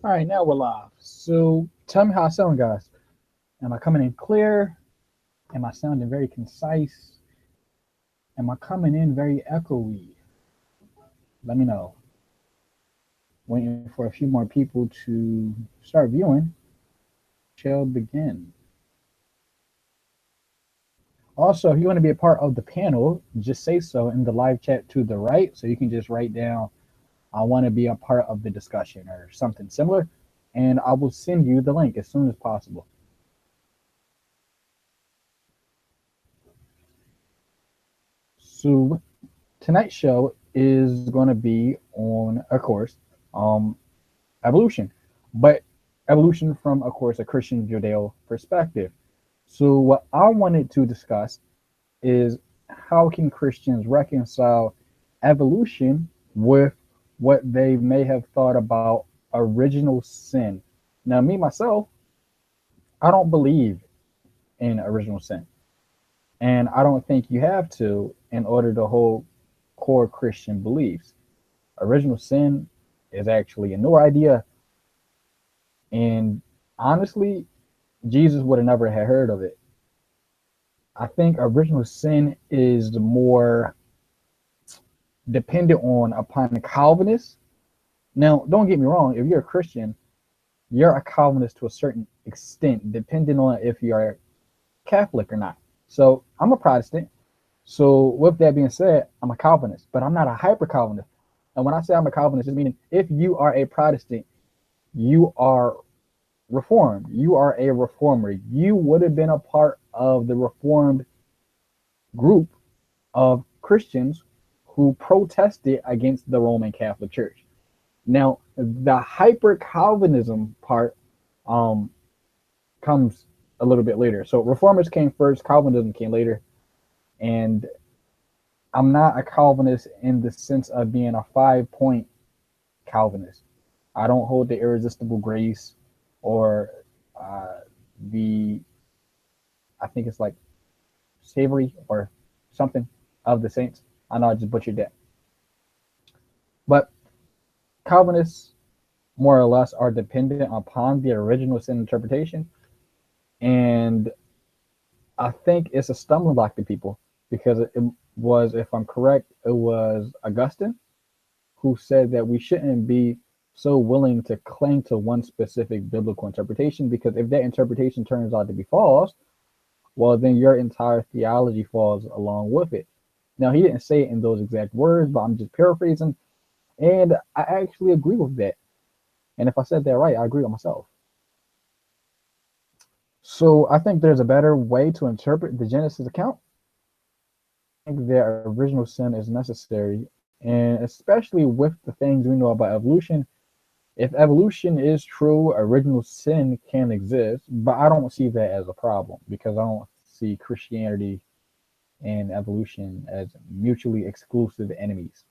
All right, now we're live. So tell me how I sound, guys. Am I coming in clear? Am I sounding very concise? Am I coming in very echoey? Let me know. Waiting for a few more people to start viewing. Shall begin. Also, if you want to be a part of the panel, just say so in the live chat to the right. So you can just write down, I want to be a part of the discussion or something similar. And I will send you the link as soon as possible. So tonight's show is going to be on, of course, um, evolution, but evolution from, of course, a Christian Judeo perspective. So what I wanted to discuss is how can Christians reconcile evolution with what they may have thought about original sin. Now, me myself, I don't believe in original sin, and I don't think you have to in order to hold core Christian beliefs. Original sin is actually a new idea, and honestly, Jesus would have never had heard of it. I think original sin is more dependent on upon Calvinists. Now, don't get me wrong. If you're a Christian, you're a Calvinist to a certain extent, depending on if you're Catholic or not. So I'm a Protestant. So with that being said, I'm a Calvinist, but I'm not a hyper Calvinist. And when I say I'm a Calvinist, it's meaning if you are a Protestant, you are Reformed. You are a reformer. You would have been a part of the Reformed group of Christians who protested against the Roman Catholic Church. Now, the hyper Calvinism part um, comes a little bit later. So reformers came first, Calvinism came later, and I'm not a Calvinist in the sense of being a 5-point Calvinist. I don't hold the irresistible grace or the, I think it's like savory or something of the saints. I know I just butchered that. But Calvinists, more or less, are dependent upon the original sin interpretation. And I think it's a stumbling block to people because it was, if I'm correct, it was Augustine who said that we shouldn't be so willing to cling to one specific biblical interpretation, because if that interpretation turns out to be false, well, then your entire theology falls along with it. Now, he didn't say it in those exact words, but I'm just paraphrasing. And I actually agree with that. And if I said that right, I agree with myself. So I think there's a better way to interpret the Genesis account. I think that original sin is necessary, and especially with the things we know about evolution. If evolution is true, original sin can exist, but I don't see that as a problem because I don't see Christianity and evolution as mutually exclusive enemies.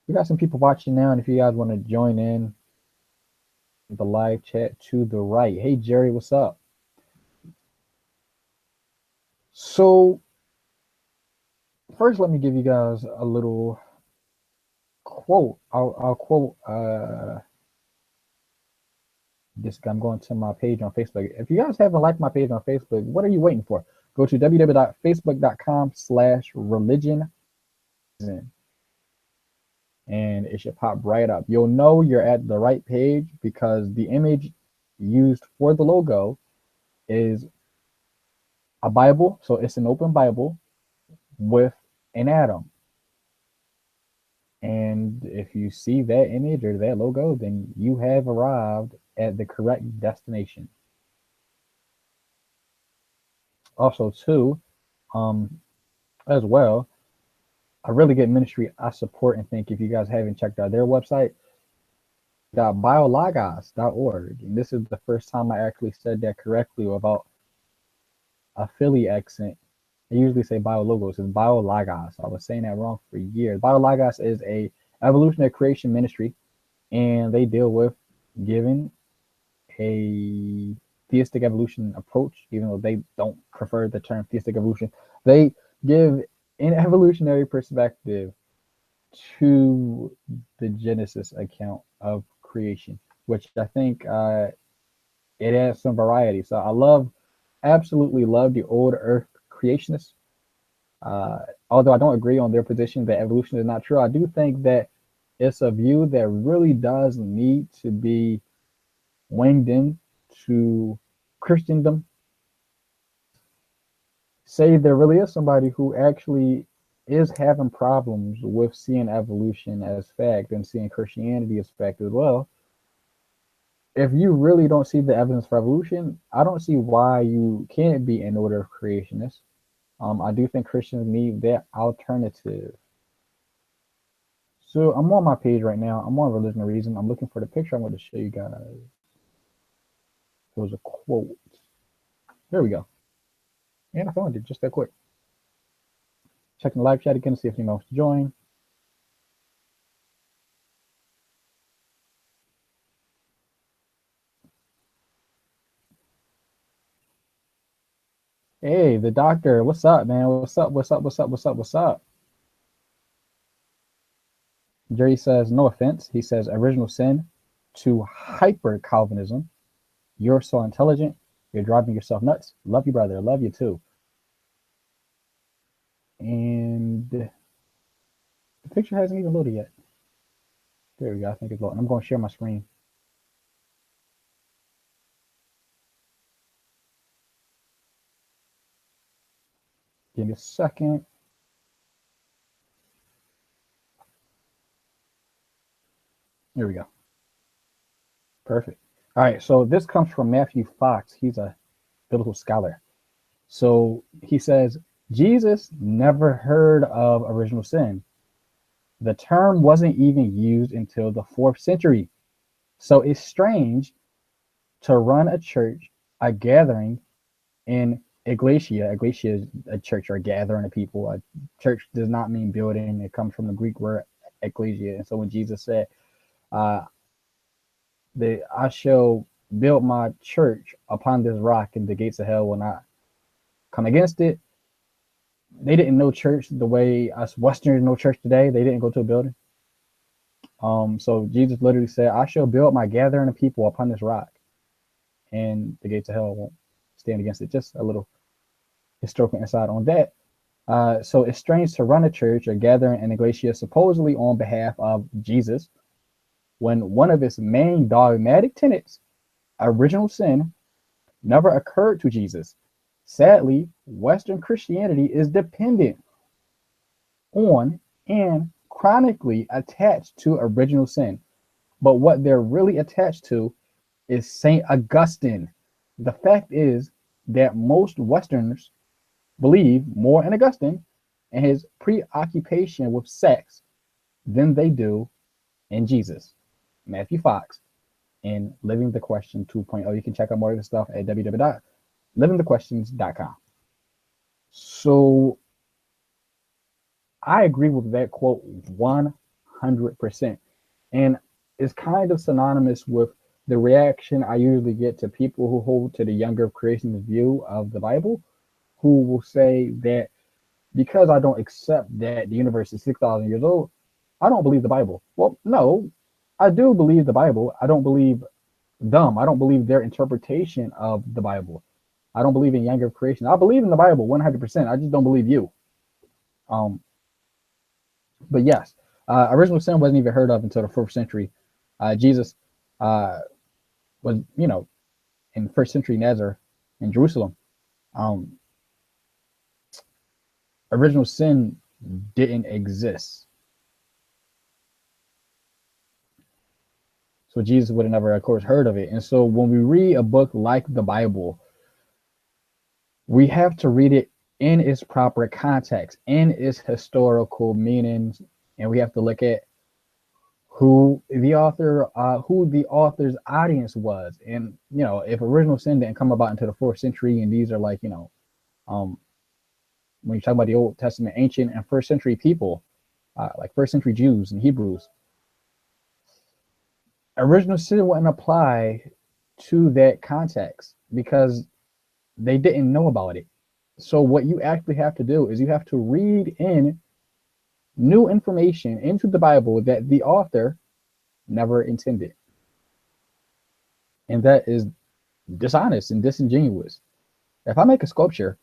We got some people watching now, and if you guys want to join in the live chat to the right. Hey, Jerry, what's up? So, first, let me give you guys a little quote. I'll quote this. I'm going to my page on Facebook. If you guys haven't liked my page on Facebook, what are you waiting for? Go to www.facebook.com/religion, and it should pop right up. You'll know you're at the right page because the image used for the logo is a Bible. So it's an open Bible with an atom. And if you see that image or that logo, then you have arrived at the correct destination. Also, too, as well, a really good ministry I support and think if you guys haven't checked out their website, biologos.org. And this is the first time I actually said that correctly without a Philly accent. I usually say biologos, it's biologos. I was saying that wrong for years. Biologos is a evolutionary creation ministry, and they deal with giving a theistic evolution approach, even though they don't prefer the term theistic evolution. They give an evolutionary perspective to the Genesis account of creation, which I think it has some variety. So absolutely love the old Earth creationists. Although I don't agree on their position that evolution is not true, I do think that it's a view that really does need to be winged in to Christendom. Say there really is somebody who actually is having problems with seeing evolution as fact and seeing Christianity as fact as well. If you really don't see the evidence for evolution, I don't see why you can't be an order of creationists. I do think Christians need that alternative. So I'm on my page right now. I'm on Religion and Reason. I'm looking for the picture I'm going to show you guys. It was a quote. There we go. And I found it just that quick. Checking the live chat again to see if anyone wants to join. Hey, the doctor. What's up, man? What's up? What's up? What's up? What's up? What's up? Jerry says, no offense. He says, original sin to hyper Calvinism. You're so intelligent. You're driving yourself nuts. Love you, brother. Love you too. And the picture hasn't even loaded yet. There we go. I think it's loading. I'm going to share my screen. Give me a second. There we go. Perfect. All right. So this comes from Matthew Fox. He's a biblical scholar. So he says, Jesus never heard of original sin. The term wasn't even used until the 4th century. So it's strange to run a church, a gathering in Ecclesia. Ecclesia is a church or a gathering of people. A church does not mean building. It comes from the Greek word ecclesia. And so when Jesus said, I shall build my church upon this rock and the gates of hell will not come against it. They didn't know church the way us Westerners know church today. They didn't go to a building. So Jesus literally said, I shall build my gathering of people upon this rock, and the gates of hell won't stand against it. Just a little historical insight on that. So it's strange to run a church or gathering in Ecclesia supposedly on behalf of Jesus when one of its main dogmatic tenets, original sin, never occurred to Jesus. Sadly, Western Christianity is dependent on and chronically attached to original sin. But what they're really attached to is St. Augustine. The fact is that most Westerners believe more in Augustine and his preoccupation with sex than they do in Jesus. Matthew Fox in Living the Question 2.0. You can check out more of the stuff at www.livingthequestions.com. So I agree with that quote 100%. And it's kind of synonymous with the reaction I usually get to people who hold to the younger creationist view of the Bible, who will say that because I don't accept that the universe is 6,000 years old, I don't believe the Bible. Well, no, I do believe the Bible. I don't believe them. I don't believe their interpretation of the Bible. I don't believe in younger creation. I believe in the Bible 100%. I just don't believe you. But yes, original sin wasn't even heard of until the 4th century. Jesus was, in 1st century Nazareth in Jerusalem. Original sin didn't exist. So Jesus would have never, of course, heard of it. And so when we read a book like the Bible, we have to read it in its proper context, in its historical meanings, and we have to look at who the author's audience was. And if original sin didn't come about until the 4th century, and these are like when you talk about the Old Testament, ancient and 1st century people, like 1st century Jews and Hebrews, original sin wouldn't apply to that context because they didn't know about it. So what you actually have to do is you have to read in new information into the Bible that the author never intended. And that is dishonest and disingenuous. If I make a sculpture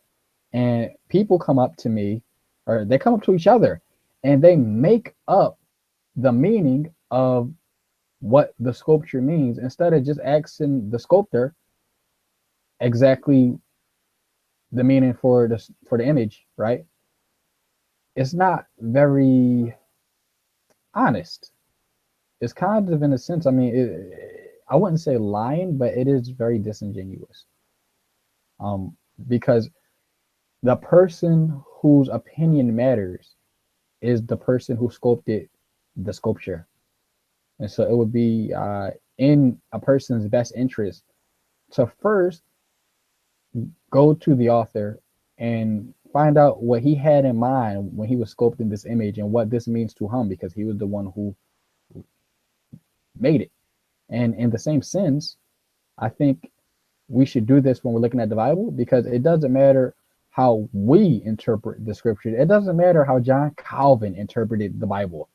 and people come up to me, or they come up to each other, and they make up the meaning of what the sculpture means instead of just asking the sculptor exactly the meaning for the image, right? It's not very honest. It's kind of, in a sense, I mean, I wouldn't say lying, but it is very disingenuous. Because the person whose opinion matters is the person who sculpted the sculpture. And so it would be in a person's best interest to first go to the author and find out what he had in mind when he was sculpting this image and what this means to him, because he was the one who made it. And in the same sense, I think we should do this when we're looking at the Bible, because it doesn't matter how we interpret the scripture. It doesn't matter how John Calvin interpreted the Bible.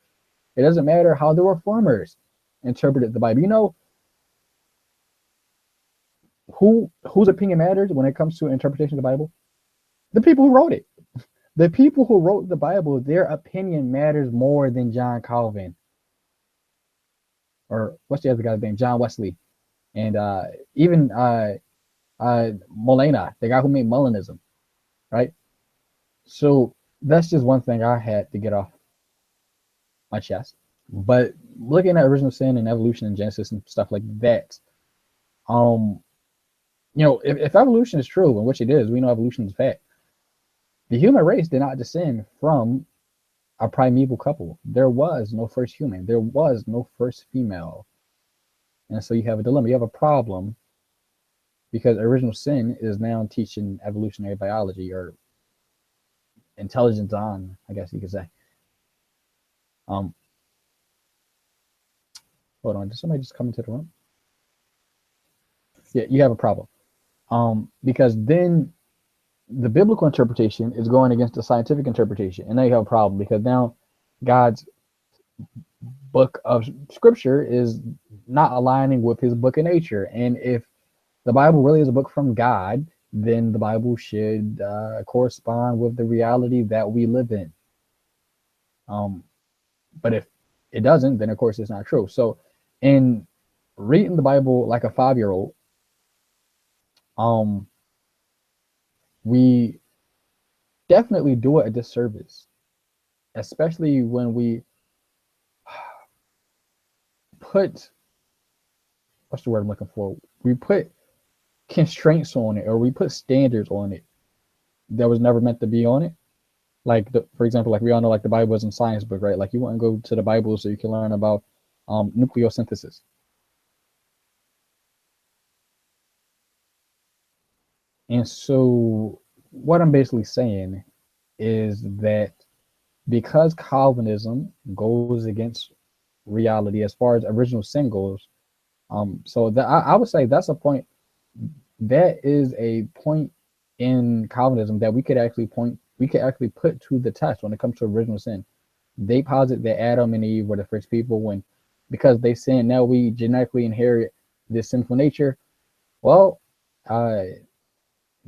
It doesn't matter how the reformers interpreted the Bible. You know, whose opinion matters when it comes to interpretation of the Bible? The people who wrote it. The people who wrote the Bible, their opinion matters more than John Calvin. Or what's the other guy's name? John Wesley. And even Molina, the guy who made Molinism, right? So that's just one thing I had to get off my chest. But looking at original sin and evolution and Genesis and stuff like that, you know, if evolution is true, and which it is, we know evolution is fact. The human race did not descend from a primeval couple. There was no first human. There was no first female. And so you have a dilemma. You have a problem, because original sin is now teaching evolutionary biology, or intelligence on, I guess you could say. Hold on, did somebody just come into the room? Yeah, you have a problem. Because then the biblical interpretation is going against the scientific interpretation, and now you have a problem, because now God's book of scripture is not aligning with his book of nature. And if the Bible really is a book from God, then the Bible should correspond with the reality that we live in. But if it doesn't, then of course it's not true. So in reading the Bible like a 5-year-old, we definitely do it a disservice, especially when we put, what's the word I'm looking for? We put constraints on it, or we put standards on it that was never meant to be on it. Like, for example, like we all know, like the Bible isn't a science book, right? Like you wouldn't go to the Bible so you can learn about nucleosynthesis. And so what I'm basically saying is that because Calvinism goes against reality as far as original sin goes, so that I would say that's a point, that is a point in Calvinism that we could actually put to the test when it comes to original sin. They posit that Adam and Eve were the first people, when because they sinned, now we genetically inherit this sinful nature. Well,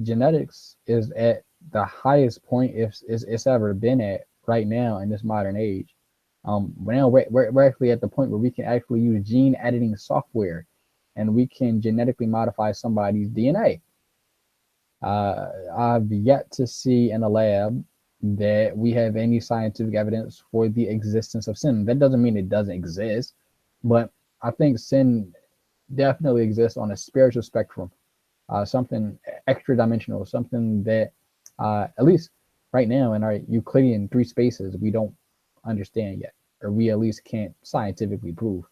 genetics is at the highest point it's ever been at right now in this modern age. Now we're actually at the point where we can actually use gene editing software, and we can genetically modify somebody's DNA. I've yet to see in a lab that we have any scientific evidence for the existence of sin. That doesn't mean it doesn't exist, but I think sin definitely exists on a spiritual spectrum, something extra dimensional, something that at least right now in our Euclidean 3 spaces we don't understand yet, or we at least can't scientifically prove.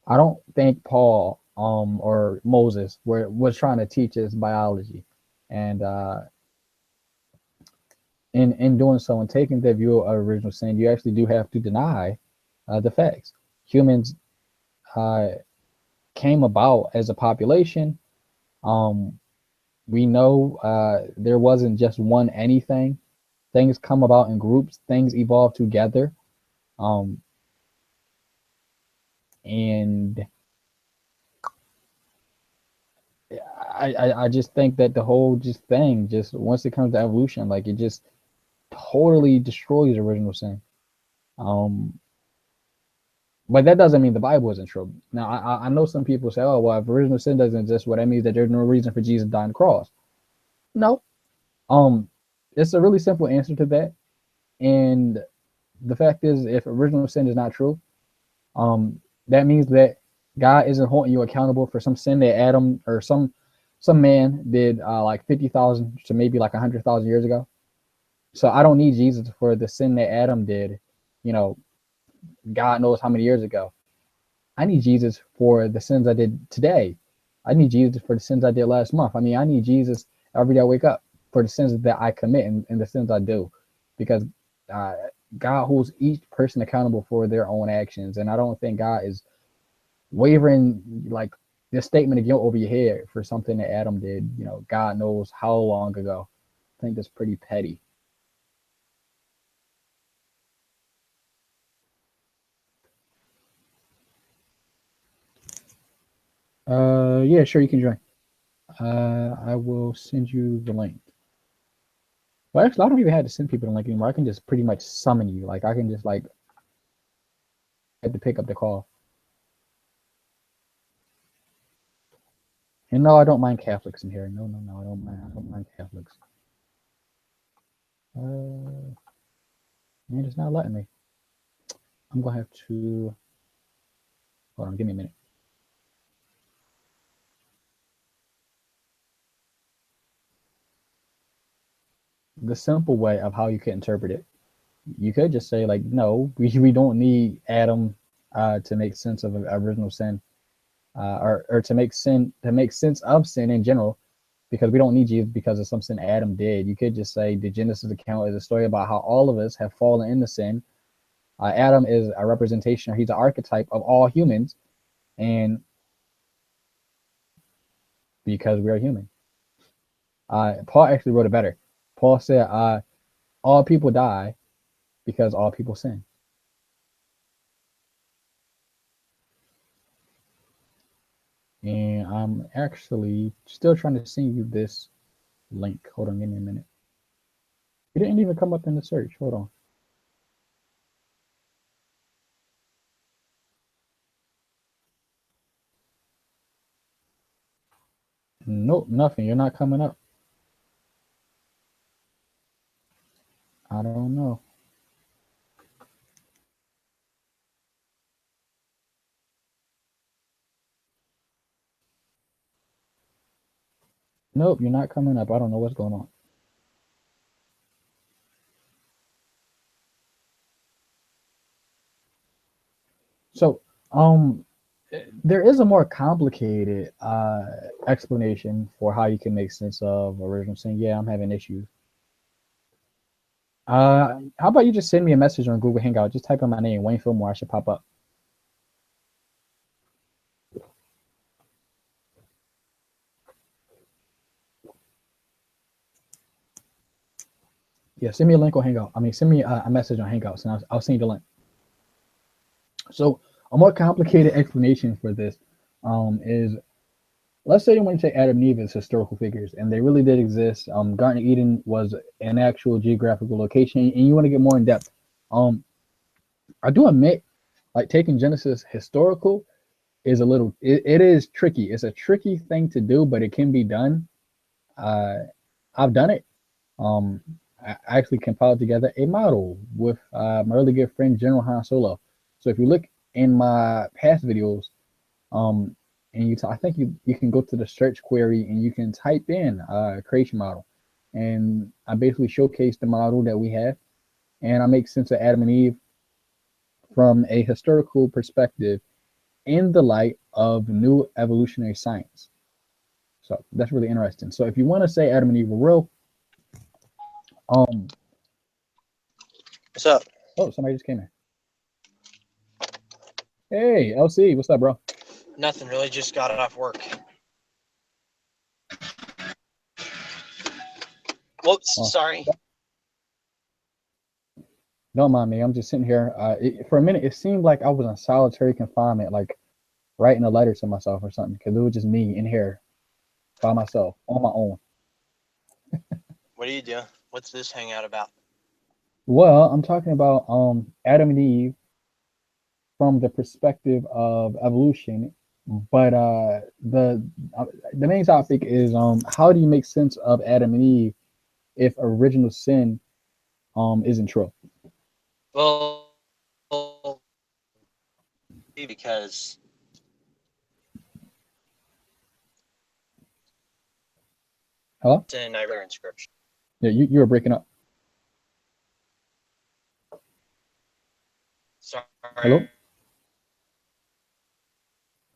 I don't think Paul or Moses was trying to teach us biology, and in doing so and taking the view of original sin, you actually do have to deny the facts. Humans came about as a population. We know there wasn't just one anything. things come about in groups, things evolve together. And I just think that the whole thing, once it comes to evolution, like it just totally destroys original sin. But that doesn't mean the Bible isn't true. Now, I know some people say, oh, well, if original sin doesn't exist, well, that means that there's no reason for Jesus to die on the cross. No. It's a really simple answer to that. And the fact is, if original sin is not true, that means that God isn't holding you accountable for some sin that Adam or some man did like 50,000 to maybe like 100,000 years ago. So I don't need Jesus for the sin that Adam did, God knows how many years ago. I need Jesus for the sins I did today. I need Jesus for the sins I did last month. I mean, I need Jesus every day I wake up for the sins that I commit and the sins I do, because God holds each person accountable for their own actions. And I don't think God is wavering like this statement of guilt over your head for something that Adam did, God knows how long ago. I think that's pretty petty. Yeah, sure, you can join. I will send you the link. Well, actually, I don't even have to send people the link anymore. I can just pretty much summon you. Like, I can just like have to pick up the call. And no, I don't mind Catholics in here. No, I don't mind Catholics. Man, it's not letting me. I'm gonna have to. Hold on, give me a minute. The simple way of how you could interpret it, you could just say like, no, we don't need Adam to make sense of original sin, or to make sense of sin in general, because we don't need Jesus because of some sin Adam did. You could just say the Genesis account is a story about how all of us have fallen into sin. Adam is a representation, or he's an archetype of all humans, and because we are human. Paul actually wrote it better. Paul said, all people die because all people sin. And I'm actually still trying to send you this link. Hold on, give me a minute. It didn't even come up in the search. Hold on. Nope, nothing. You're not coming up. I don't know. Nope, you're not coming up. I don't know what's going on. So, there is a more complicated explanation for how you can make sense of original sin. Yeah, I'm having issues. How about you just send me a message on Google Hangout? Just type in my name, Wayne Fillmore. I should pop up. Yeah, send me a link on Hangout. I mean, send me a message on Hangouts, and I'll send you the link. So, a more complicated explanation for this is, let's say you want to say Adam and Eve as historical figures, and they really did exist. Garden of Eden was an actual geographical location, and you want to get more in depth. I do admit, like, taking Genesis historical is a little, it is tricky. It's a tricky thing to do, but it can be done. I've done it. I actually compiled together a model with my really good friend General Han Solo. So if you look in my past videos, and I think you can go to the search query and you can type in creation model, and I basically showcase the model that we have, and I make sense of Adam and Eve from a historical perspective in the light of new evolutionary science. So that's really interesting. So if you want to say Adam and Eve were real, what's up? Oh, somebody just came in. Hey, LC, what's up, bro? Nothing really, just got off work. Whoops, sorry. Don't mind me. I'm just sitting here. For a minute, it seemed like I was in solitary confinement, like writing a letter to myself or something, because it was just me in here by myself on my own. What are you doing? What's this hangout about? Well, I'm talking about Adam and Eve from the perspective of evolution, but the main topic is how do you make sense of Adam and Eve if original sin isn't true? Well, because Hello? it's in our inscription. Yeah, you were breaking up. Sorry, Hello?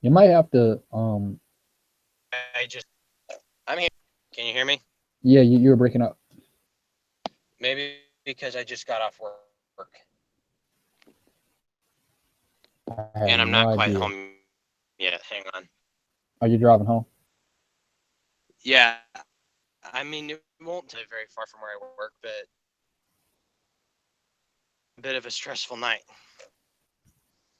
You might have to I'm here. Can you hear me? yeah, you were breaking up. Maybe because I just got off work I have and I'm no not quite idea. home yet. Hang on. Are you driving home? Yeah, I mean it won't take very far from where I work, but a bit of a stressful night.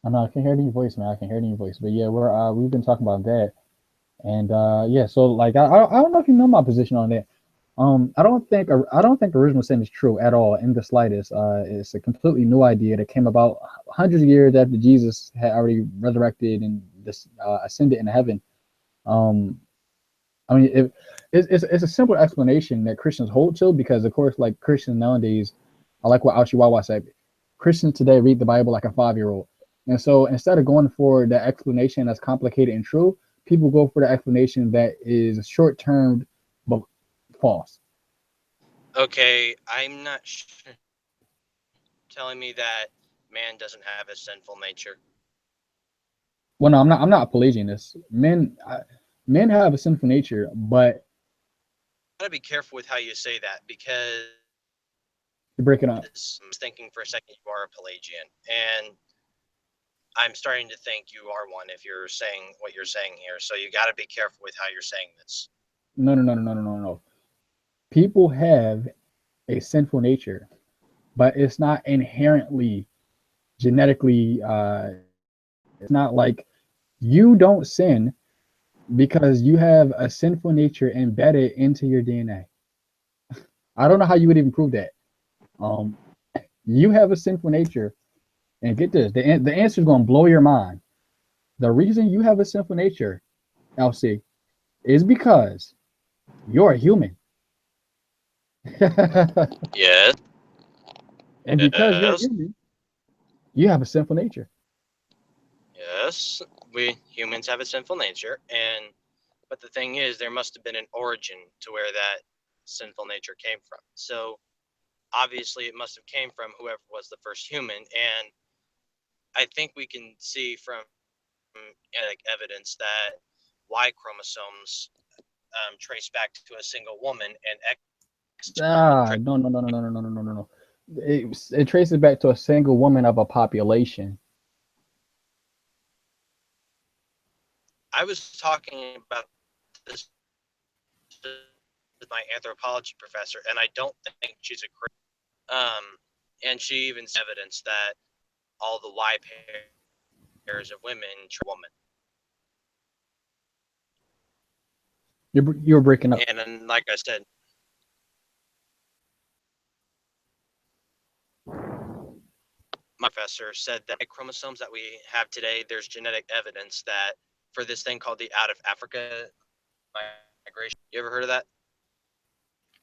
I know I can hear it in your voice, man. I can hear it in your voice. But yeah, we've been talking about that. And yeah, so like I don't know if you know my position on that. I don't think original sin is true at all in the slightest. It's a completely new idea that came about hundreds of years after Jesus had already resurrected and ascended into heaven. Um, I mean, it's a simple explanation that Christians hold to because, of course, like Christians nowadays, I like what Auchi Wawa said. Christians today read the Bible like a 5-year-old, and so instead of going for the explanation that's complicated and true, people go for the explanation that is short term but false. Okay, I'm not telling me that man doesn't have a sinful nature. Well, no, I'm not Pelagianist. Men have a sinful nature, but Gotta be careful with how you say that because you're breaking up. I'm thinking for a second you are a Pelagian, and I'm starting to think you are one if you're saying what you're saying here. So you got to be careful with how you're saying this. No. People have a sinful nature, but it's not inherently genetically. It's not like you don't sin because you have a sinful nature embedded into your DNA. I don't know how you would even prove that. Um, you have a sinful nature, and get this: the answer is going to blow your mind. The reason you have a sinful nature, LC, is because you're a human. Yes. And because you're Yes. human, you have a sinful nature. Yes. We humans have a sinful nature, but the thing is, there must have been an origin to where that sinful nature came from. So obviously, it must have came from whoever was the first human, and I think we can see from like evidence that Y chromosomes trace back to a single woman, and X No. It traces back to a single woman of a population. I was talking about this with my anthropology professor, and I don't think she's a Christian. And she even evidence that all the Y pairs of women, woman. You're breaking up. And then, like I said, my professor said that chromosomes that we have today, there's genetic evidence that for this thing called the out of Africa migration. You ever heard of that?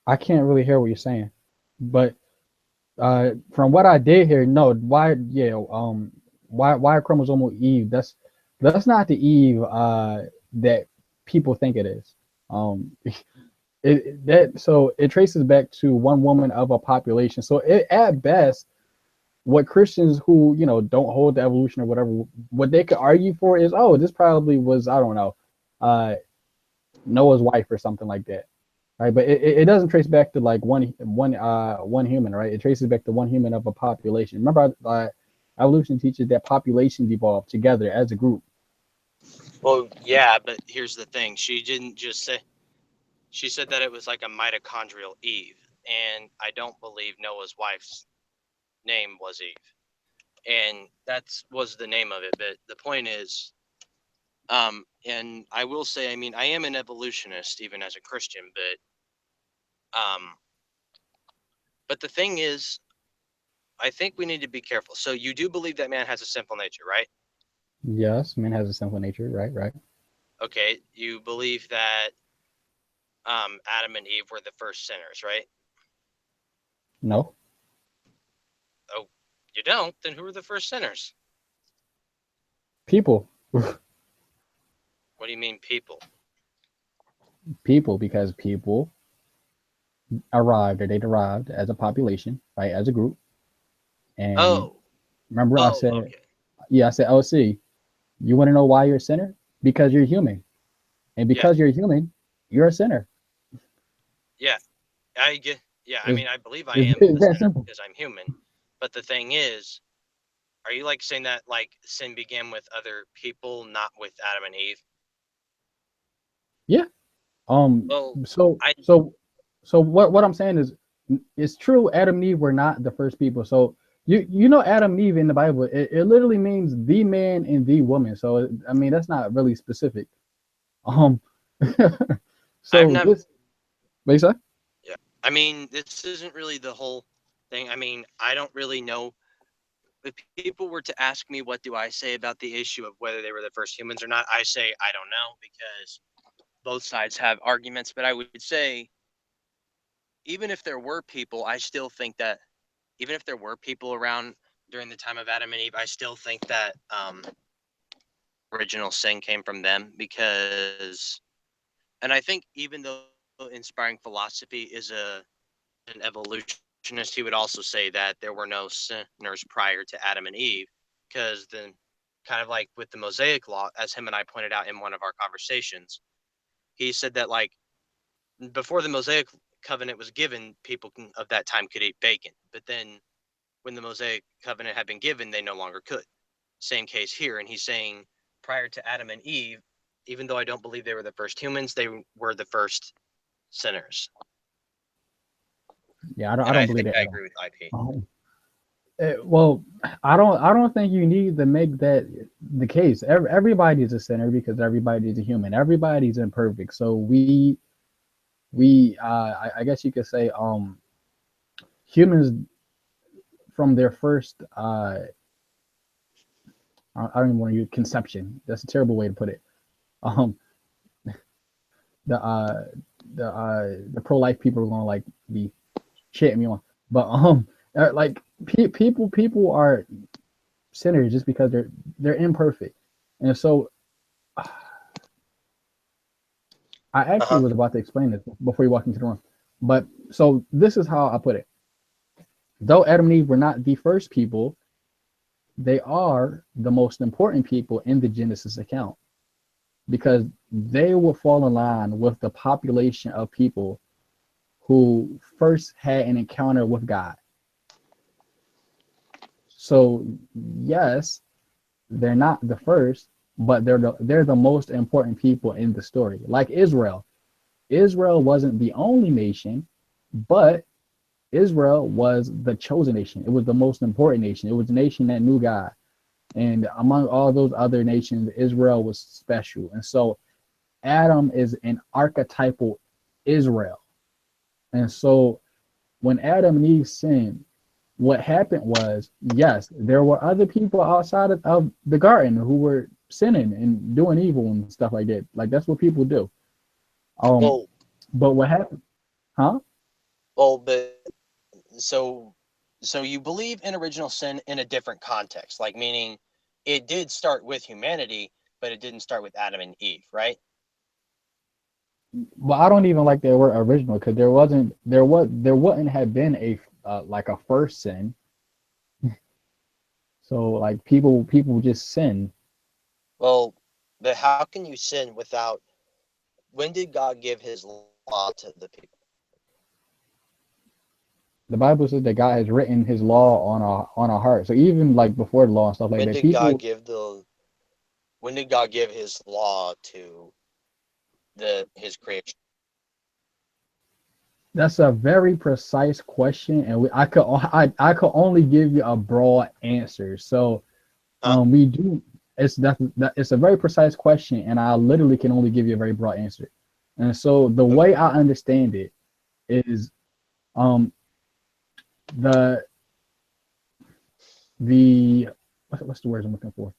I can't really hear what you're saying, but from what I did hear, no, why chromosomal Eve? That's not the Eve that people think it is. It traces back to one woman of a population. So at best, what Christians who don't hold the evolution or whatever, what they could argue for is, oh, this probably was, I don't know, uh, Noah's wife or something like that, right? But it doesn't trace back to like one human, right? It traces back to one human of a population. Remember, evolution teaches that populations evolve together as a group. Well, yeah, but here's the thing. She didn't just say, she said that it was like a mitochondrial Eve. And I don't believe Noah's wife's name was Eve, and that was the name of it. But the point is, and I will say, I mean, I am an evolutionist even as a Christian, but the thing is, I think we need to be careful. So you do believe that man has a sinful nature, right? Yes, man has a sinful nature. Right, right. Okay, you believe that Adam and Eve were the first sinners, right? No. Oh, you don't? Then who were the first sinners? People. What do you mean, people? People, because people arrived or they derived as a population, right, as a group. And Oh, remember, I oh, said, okay. yeah, I said, oh, see, you want to know why you're a sinner? Because you're human. And Yeah, because you're human, you're a sinner. yeah. I get. Yeah, I It's, mean, I believe I am it's the that sinner simple. because I'm human. But the thing is, are you like saying that like sin began with other people, not with Adam and Eve? Yeah. Well, So, I what I'm saying is, it's true. Adam and Eve were not the first people. So you know Adam and Eve in the Bible, it literally means the man and the woman. So I mean that's not really specific. Um, I've so never. this, what you say? Yeah, I mean, this isn't really the whole thing. I mean, I don't really know. If people were to ask me what do I say about the issue of whether they were the first humans or not, I say I don't know because both sides have arguments. But I would say even if there were people, I still think that even if there were people around during the time of Adam and Eve, I still think that original sin came from them because, and I think even though inspiring philosophy is an evolutionist, he would also say that there were no sinners prior to Adam and Eve because then kind of like with the Mosaic law, as him and I pointed out in one of our conversations, he said that like before the Mosaic covenant was given, people of that time could eat bacon, but then when the Mosaic covenant had been given, they no longer could. Same case here. And he's saying prior to Adam and Eve, even though I don't believe they were the first humans, they were the first sinners. Yeah, I And don't I believe think that I at agree with IP. all. Well, I don't think you need to make that the case. Everybody's a sinner because everybody's a human. Everybody's imperfect. So I guess you could say humans from their first I don't even want to use conception. That's a terrible way to put it. Um the the pro life people are gonna like be shitting me on. But like people are sinners just because they're imperfect. And so I actually Uh-huh. was about to explain this before you walk into the room. But so this is how I put it. Though Adam and Eve were not the first people, they are the most important people in the Genesis account because they will fall in line with the population of people who first had an encounter with God. So yes, they're not the first, but they're the most important people in the story. Like Israel. Israel wasn't the only nation, but Israel was the chosen nation. It was the most important nation. It was the nation that knew God. And among all those other nations, Israel was special. And so Adam is an archetypal Israel. And so when Adam and Eve sinned, what happened was, yes, there were other people outside of the garden who were sinning and doing evil and stuff like that. Like that's what people do. Um, Well, but what happened? Huh? but so so you believe in original sin in a different context, like meaning it did start with humanity, but it didn't start with Adam and Eve, right? Well, I don't even like the word original because there wouldn't have been a like a first sin. So like people just sin. Well, but how can you sin without when did God give his law to the people? The Bible says that God has written His law on our heart. So even like before the law and stuff like When that, did God people give the when did God give his law to the his creation? That's a very precise question, and I could only give you a broad answer. So Huh? we do it's a very precise question, and I literally can only give you a very broad answer. And so the Okay. way I understand it is um the the what's the words I'm looking for?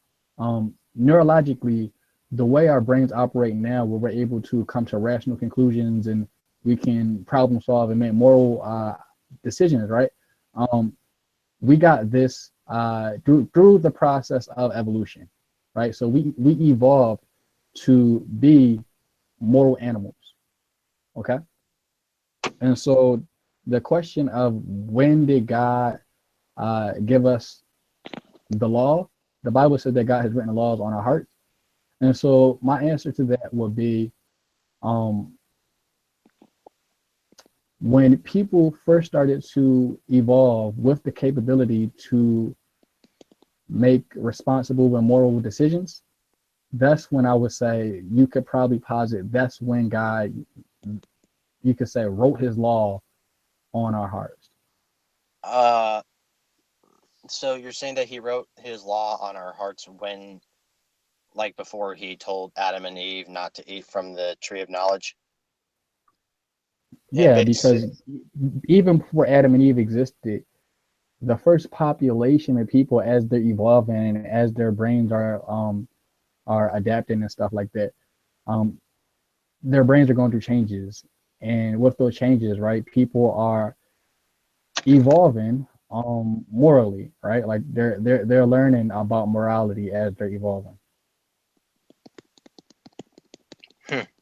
Neurologically, the way our brains operate now, where we're able to come to rational conclusions and we can problem solve and make moral decisions, right? Um, we got this through the process of evolution, right? So we evolved to be moral animals, okay? And so the question of when did God give us the law? The Bible said that God has written laws on our hearts. And so my answer to that would be um, when people first started to evolve with the capability to make responsible and moral decisions, that's when I would say you could probably posit that's when God, you could say, wrote his law on our hearts. Uh, so you're saying that he wrote his law on our hearts when, like, before he told Adam and Eve not to eat from the tree of knowledge? And Yeah, because even before Adam and Eve existed, the first population of people, as they're evolving and as their brains are adapting and stuff like that, um, their brains are going through changes, and with those changes, right, people are evolving morally, right? Like they're learning about morality as they're evolving.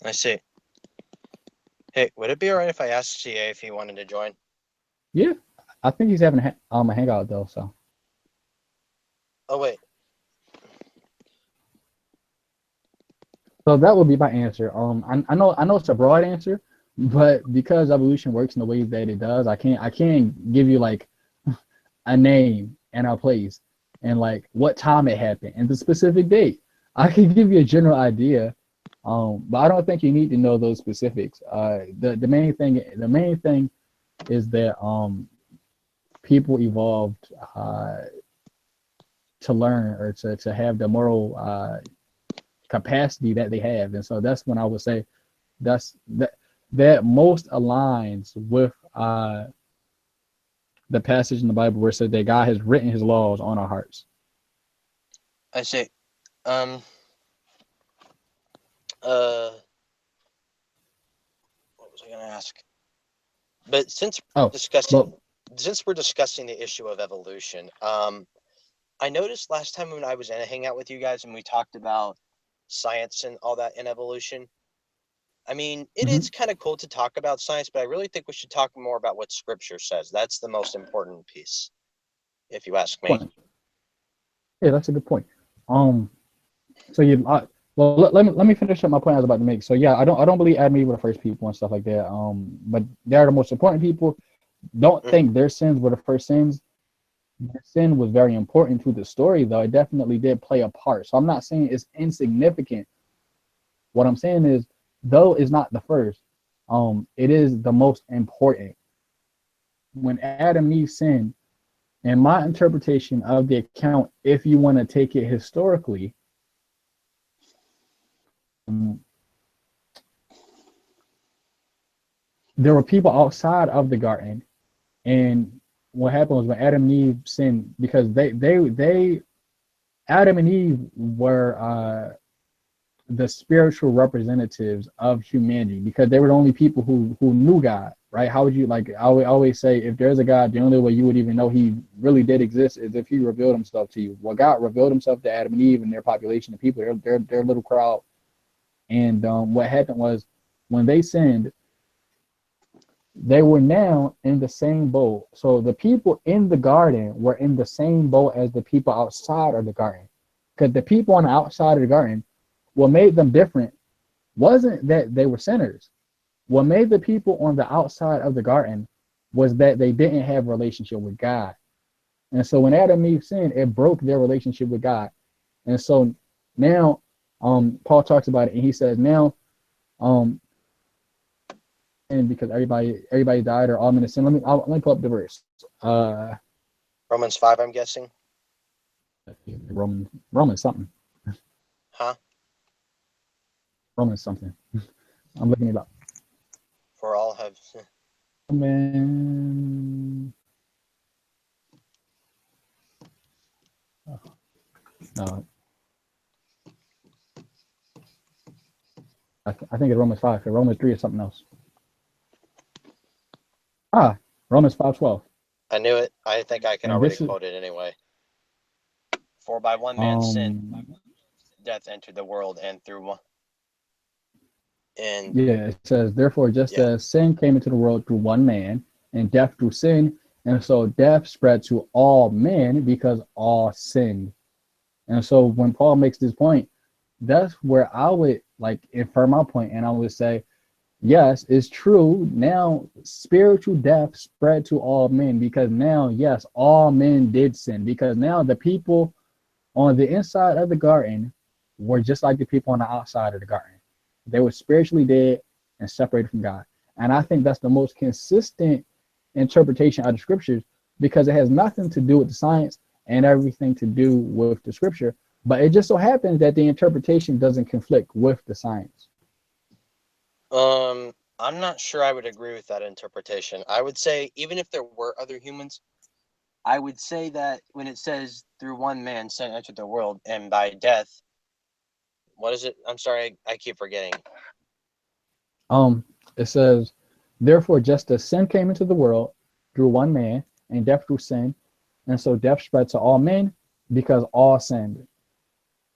I see. Hey, would it be all right if I asked CA if he wanted to join? Yeah, I think he's having a hangout though, so Oh, wait. that would be my answer. I know it's a broad answer, but because evolution works in the ways that it does, I can't give you like a name and a place and like what time it happened and the specific date. I can give you a general idea, but I don't think you need to know those specifics. The main thing is that people evolved to learn or to have the moral capacity that they have, and so that's when I would say that's that most aligns with the passage in the Bible where it said that God has written his laws on our hearts. I see. Um, uh, what was I going to ask? But Oh, but since we're discussing the issue of evolution, I noticed last time when I was in a hangout with you guys and we talked about science and all that in evolution. I mean, it's mhm, kind of cool to talk about science, but I really think we should talk more about what Scripture says. That's the most important piece, if you ask me. point. Yeah, that's a good point. Um, so you, well, let me finish up my point I was about to make. So yeah, I don't believe Adam and Eve were the first people and stuff like that. But they're the most important people. Don't Mhm. think their sins were the first sins. Their sin was very important to the story, though. It definitely did play a part. So I'm not saying it's insignificant. What I'm saying is, though it's not the first, it is the most important. When Adam and Eve sinned, and my interpretation of the account, if you want to take it historically, um, there were people outside of the garden, and what happened was when Adam and Eve sinned, because they Adam and Eve were the spiritual representatives of humanity because they were the only people who knew God, right? How would you like? I would always say, if there's a God, the only way you would even know He really did exist is if He revealed Himself to you. Well, God revealed Himself to Adam and Eve and their population of people, their little crowd. And what happened was when they sinned, they were now in the same boat. So the people in the garden were in the same boat as the people outside of the garden. Because the people on the outside of the garden, what made them different wasn't that they were sinners. What made the people on the outside of the garden was that they didn't have a relationship with God. And so when Adam and Eve sinned, it broke their relationship with God. And so now Paul talks about it and he says now um, sin because everybody died, or all men have sinned. Let me pull up the verse. Romans 5, I'm guessing. Romans something. Huh? Romans something. I'm looking it up. For all have. Man. Oh, no. I think it's Romans 5. Romans 3 is something else. Romans 5:12. I knew it. I think I can And already this is quote it anyway. For by one man's sin, death entered the world, and through one. And yeah, it says, therefore, just as sin came into the world through one man, and death through sin, and so death spread to all men because all sinned. And so when Paul makes this point, that's where I would like infer my point, and I would say, yes, it's true. Now, spiritual death spread to all men because now, yes, all men did sin because now the people on the inside of the garden were just like the people on the outside of the garden. They were spiritually dead and separated from God. And I think that's the most consistent interpretation of the scriptures because it has nothing to do with the science and everything to do with the scripture. But it just so happens that the interpretation doesn't conflict with the science. I'm not sure I would agree with that interpretation. I would say even if there were other humans, I would say that when it says through one man sin entered the world, and by death, what is it? I'm sorry, I keep forgetting. It says, therefore, just as sin came into the world through one man, and death through sin, and so death spread to all men because all sinned.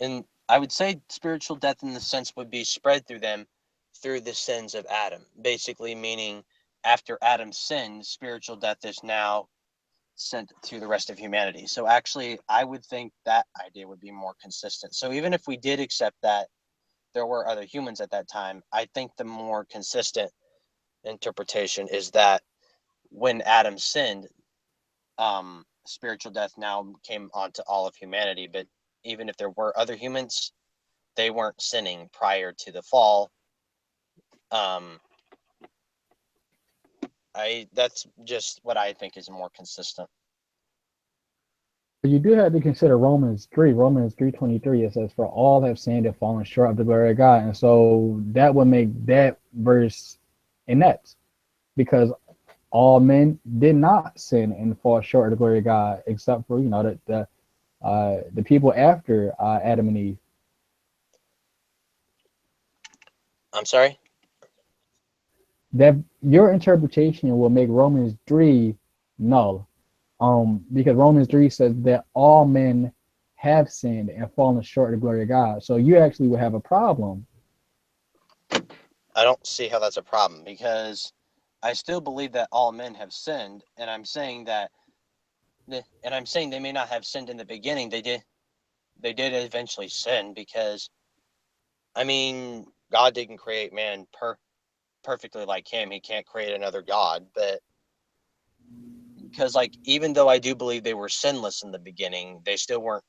And I would say spiritual death in the sense would be spread through them through the sins of Adam, basically meaning after Adam sinned, spiritual death is now sent to the rest of humanity. So actually, I would think that idea would be more consistent. So even if we did accept that there were other humans at that time, I think the more consistent interpretation is that when Adam sinned, spiritual death now came onto all of humanity. But even if there were other humans, they weren't sinning prior to the fall. That's just what I think is more consistent. But you do have to consider Romans 3. Romans 3:23, it says, for all have sinned and fallen short of the glory of God. And so that would make that verse inept because all men did not sin and fall short of the glory of God, except for, the people after Adam and Eve. I'm sorry? That your interpretation will make Romans 3 null. Because Romans 3 says that all men have sinned and fallen short of the glory of God. So you actually would have a problem. I don't see how that's a problem because I still believe that all men have sinned, and I'm saying they may not have sinned in the beginning. They did eventually sin because, I mean, God didn't create man perfectly like him. He can't create another God, but because even though I do believe they were sinless in the beginning, they still weren't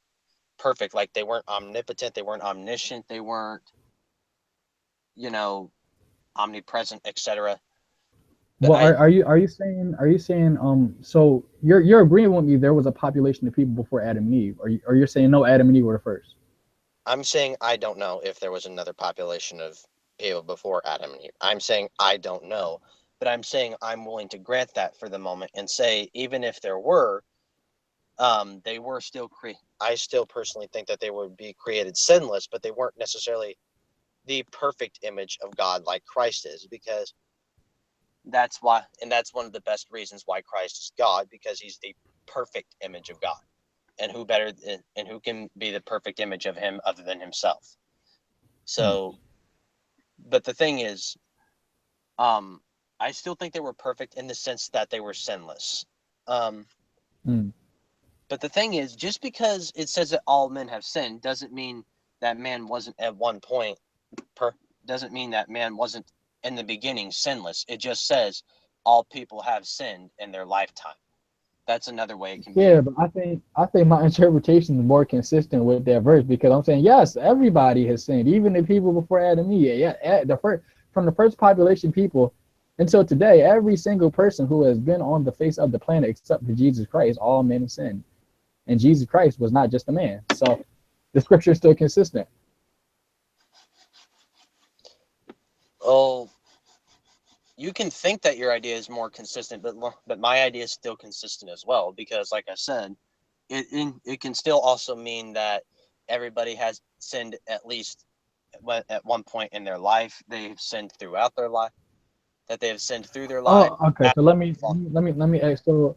perfect. Like they weren't omnipotent, they weren't omniscient, they weren't, omnipresent, etc. Well, are you saying so you're agreeing with me there was a population of people before Adam and Eve, or you're saying no, Adam and Eve were the first? I'm saying I don't know if there was another population of people before Adam and Eve. I'm saying I don't know, but I'm saying I'm willing to grant that for the moment and say even if there were, they were still I still personally think that they would be created sinless, but they weren't necessarily the perfect image of God like Christ is, because that's why, and that's one of the best reasons why Christ is God, because he's the perfect image of God. And who can be the perfect image of him other than himself? So, but the thing is, I still think they were perfect in the sense that they were sinless. But the thing is, just because it says that all men have sinned doesn't mean that man wasn't at one point doesn't mean that man wasn't in the beginning sinless. It just says all people have sinned in their lifetime. That's another way it can be. Yeah, but I think my interpretation is more consistent with that verse because I'm saying yes, everybody has sinned, even the people before Adam and Eve. Yeah, from the first population people, until today, every single person who has been on the face of the planet except for Jesus Christ, all men have sinned. And Jesus Christ was not just a man. So the scripture is still consistent. Oh, you can think that your idea is more consistent, but my idea is still consistent as well, because like I said, it can still also mean that everybody has sinned at least at one point in their life. They've sinned throughout their life, that they have sinned through their life. Oh, okay. So let me ask. So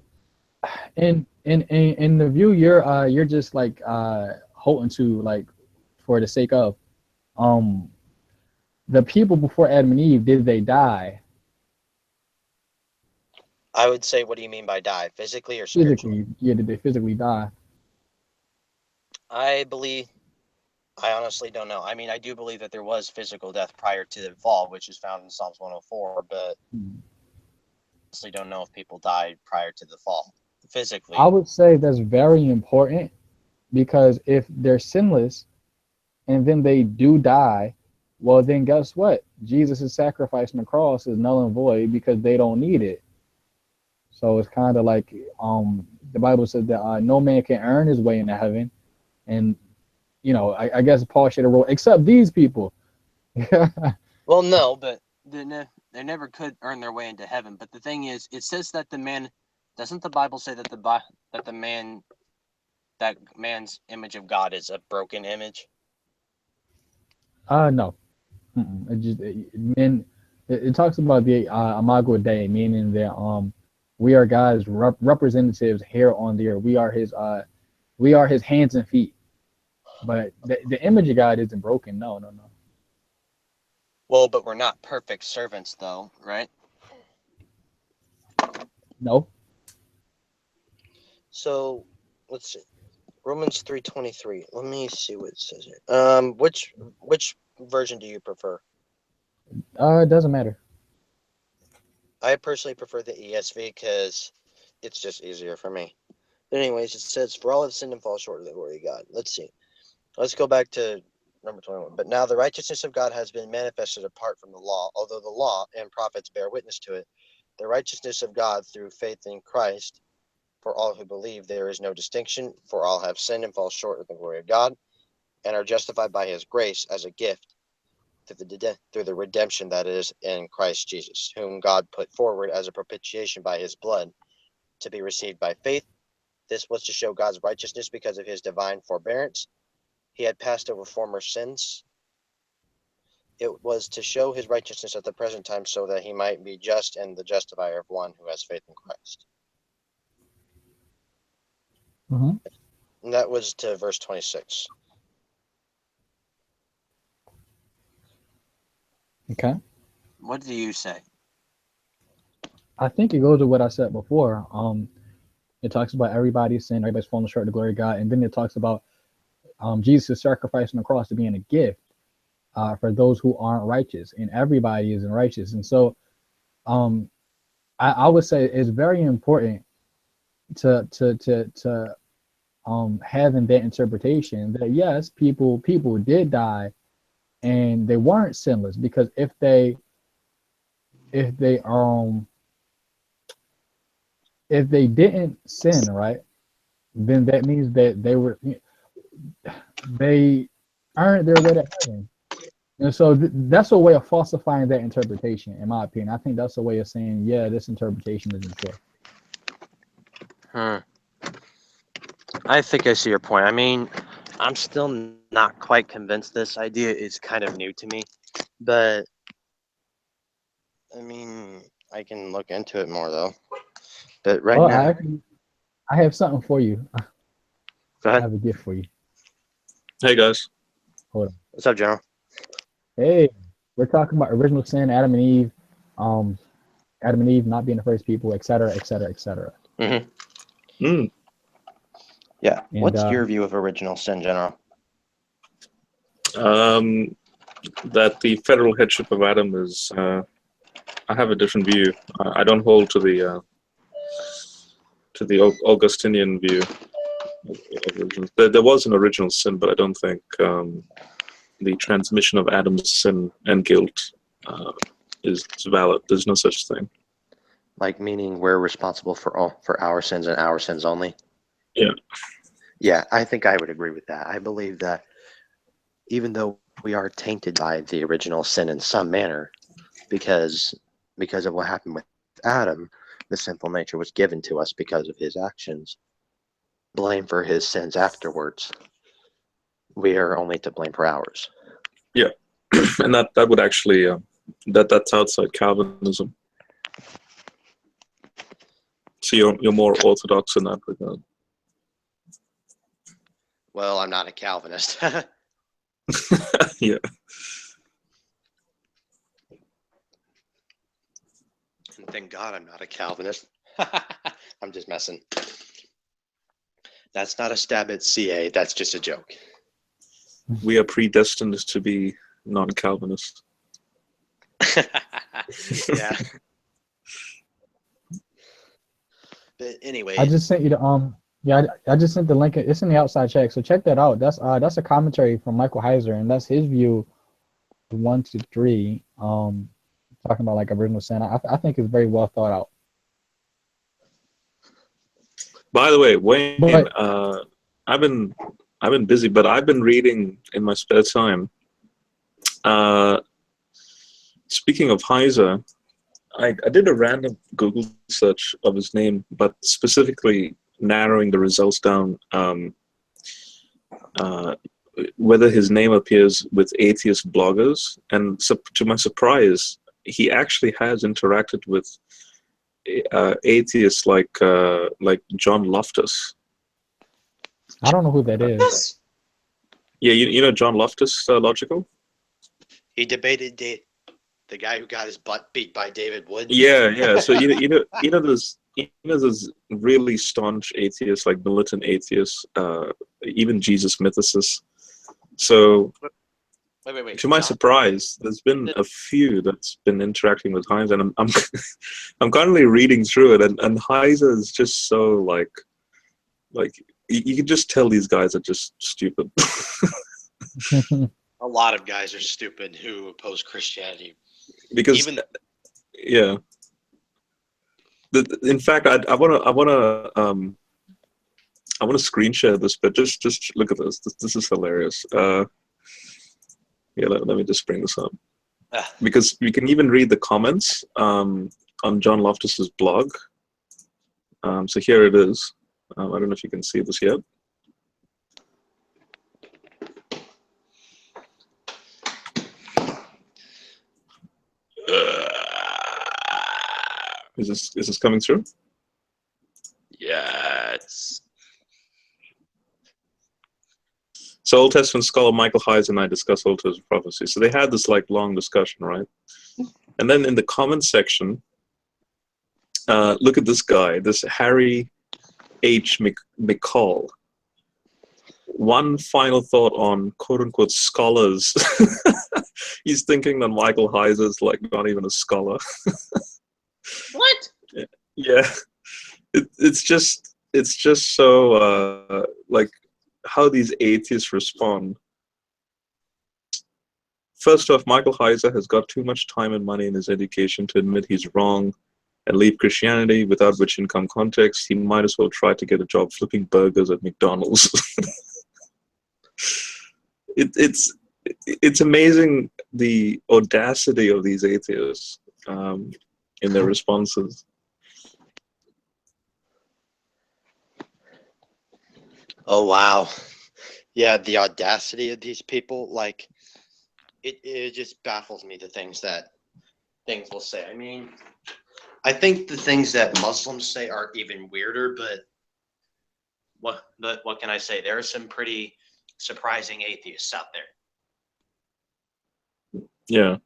in the view you're just like holding to, like, for the sake of um the people before Adam and Eve, did they die I would say, what do you mean by die? Physically or spiritually? physically? Yeah, did they physically die? I honestly don't know. I mean, I do believe that there was physical death prior to the fall, which is found in Psalms 104, but honestly don't know if people died prior to the fall physically. I would say that's very important, because if they're sinless and then they do die, well, then guess what? Jesus' sacrifice on the cross is null and void because they don't need it. So it's kind of like the Bible says that no man can earn his way into heaven, and I guess Paul should have wrote, except these people. Well, no, but they never could earn their way into heaven. But the thing is, it says that the man, doesn't the Bible say that that man's image of God is a broken image? No. It talks about the Imago Dei, meaning that we are God's representatives here on the earth. We are his hands and feet. But the image of God isn't broken. No. Well, but we're not perfect servants, though, right? No. So let's see, Romans 3:23. Let me see what it says here. Which version do you prefer? It doesn't matter. I personally prefer the ESV because it's just easier for me. But anyways, it says, "For all have sinned and fall short of the glory of God." Let's see. Let's go back to number 21. But now the righteousness of God has been manifested apart from the law, although the law and prophets bear witness to it. The righteousness of God through faith in Christ for all who believe. There is no distinction, for all have sinned and fall short of the glory of God, and are justified by his grace as a gift through the redemption that is in Christ Jesus, whom God put forward as a propitiation by his blood to be received by faith. This was to show God's righteousness because of his divine forbearance. He had passed over former sins. It was to show his righteousness at the present time, so that he might be just and the justifier of one who has faith in Christ. Mm-hmm. And that was to verse 26. Okay. What do you say? I think it goes with what I said before. It talks about everybody's sin, everybody's falling short of the glory of God, and then it talks about Jesus' sacrifice on the cross to being a gift for those who aren't righteous, and everybody isn't righteous. And so, I would say it's very important to having that interpretation that yes, people did die, and they weren't sinless, because if they didn't sin, right, then that means that they earned their way to heaven. And so that's a way of falsifying that interpretation, in my opinion. I think that's a way of saying, yeah, this interpretation isn't true. I think I see your point. I mean, I'm still not quite convinced. This idea is kind of new to me, but I mean, I can look into it more though. But right now, I have something for you. go I ahead. have a gift for you. Hey guys. Hold on. What's up, General? Hey, we're talking about original sin, Adam and Eve, not being the first people, etc., etc., etc. Mm-hmm. Mm. Yeah. And, what's your view of original sin, General? That the federal headship of Adam is. I have a different view. I don't hold to the Augustinian view. There was an original sin, but I don't think the transmission of Adam's sin and guilt is valid. There's no such thing. Like, meaning we're responsible for our sins and our sins only? Yeah. Yeah, I think I would agree with that. I believe that even though we are tainted by the original sin in some manner, because of what happened with Adam, the sinful nature was given to us because of his actions. Blame for his sins afterwards. We are only to blame for ours. Yeah, and that would actually that's outside Calvinism. So you're more orthodox in that regard. Well, I'm not a Calvinist. Yeah. And thank God I'm not a Calvinist. I'm just messing. That's not a stab at CA. That's just a joke. We are predestined to be non-Calvinist. Yeah. But anyway, I just sent you the yeah, I just sent the link. It's in the outside check, so check that out. That's a commentary from Michael Heiser, and that's his view 1 to 3. Talking about like original sin. I think it's very well thought out. By the way, Wayne, But I've been busy, but I've been reading in my spare time. Speaking of Heiser, I did a random Google search of his name, but specifically narrowing the results down whether his name appears with atheist bloggers. And so, to my surprise, he actually has interacted with atheists like John Loftus. I don't know who that is. Yeah, you know John Loftus, Logical? he debated the guy who got his butt beat by David Wood. Yeah. So you know those really staunch atheists, like militant atheists, even Jesus mythicists. So Wait. to my surprise, there's been a few that's been interacting with Heinz, and I'm I'm currently reading through it, and Heiser is just so like you can just tell these guys are just stupid. A lot of guys are stupid who oppose Christianity. Because yeah. In fact, I want to screen share this, but just look at this. This is hilarious. Yeah, let me just bring this up, because we can even read the comments on John Loftus's blog. So here it is. I don't know if you can see this yet. Is this coming through? Yes. So Old Testament scholar Michael Heiser and I discuss Old Testament prophecy. So they had this like long discussion, right? And then in the comments section, look at this guy, this Harry H. McCall. One final thought on quote-unquote scholars. He's thinking that Michael Heiser is like not even a scholar. What? Yeah, it's just so like how these atheists respond. First off, Michael Heiser has got too much time and money in his education to admit he's wrong and leave Christianity, without which income context he might as well try to get a job flipping burgers at McDonald's. It's amazing the audacity of these atheists in their responses. Oh wow. Yeah, the audacity of these people, like it just baffles me, the things will say. I mean, I think the things that Muslims say are even weirder, but what can I say? There are some pretty surprising atheists out there. Yeah.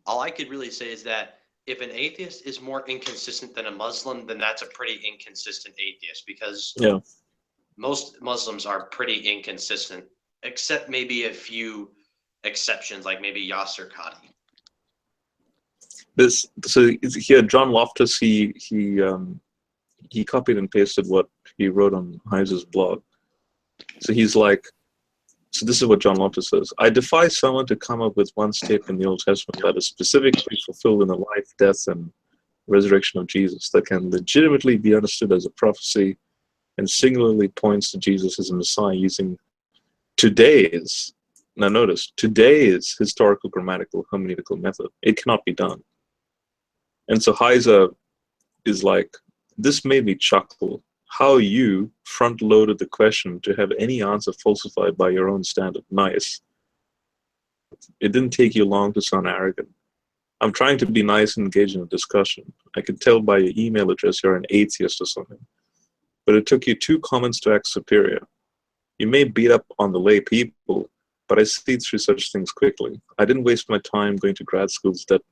All I could really say is that if an atheist is more inconsistent than a Muslim, then that's a pretty inconsistent atheist, because Yeah. most Muslims are pretty inconsistent, except maybe a few exceptions, like maybe Yasser Qadi. So here, John Loftus, he copied and pasted what he wrote on Heiser's blog. So he's like, So this is what John Loftus says. I defy someone to come up with one statement in the Old Testament that is specifically fulfilled in the life, death, and resurrection of Jesus that can legitimately be understood as a prophecy and singularly points to Jesus as a Messiah using today's, now notice, today's historical, grammatical, hermeneutical method. It cannot be done. And so Heiser is like, this made me chuckle. How you front-loaded the question to have any answer falsified by your own standard. Nice. It didn't take you long to sound arrogant. I'm trying to be nice and engage in a discussion. I can tell by your email address you're an atheist or something. But it took you 2 comments to act superior. You may beat up on the lay people, but I see through such things quickly. I didn't waste my time going to grad schools that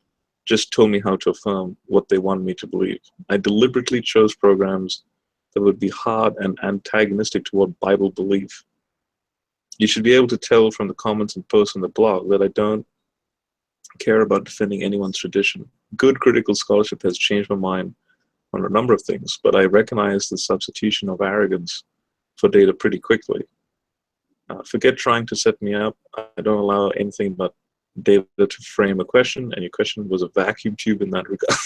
just told me how to affirm what they wanted me to believe. I deliberately chose programs that would be hard and antagonistic toward Bible belief. You should be able to tell from the comments and posts on the blog that I don't care about defending anyone's tradition. Good critical scholarship has changed my mind on a number of things, but I recognize the substitution of arrogance for data pretty quickly. Forget trying to set me up. I don't allow anything but data to frame a question, and your question was a vacuum tube in that regard.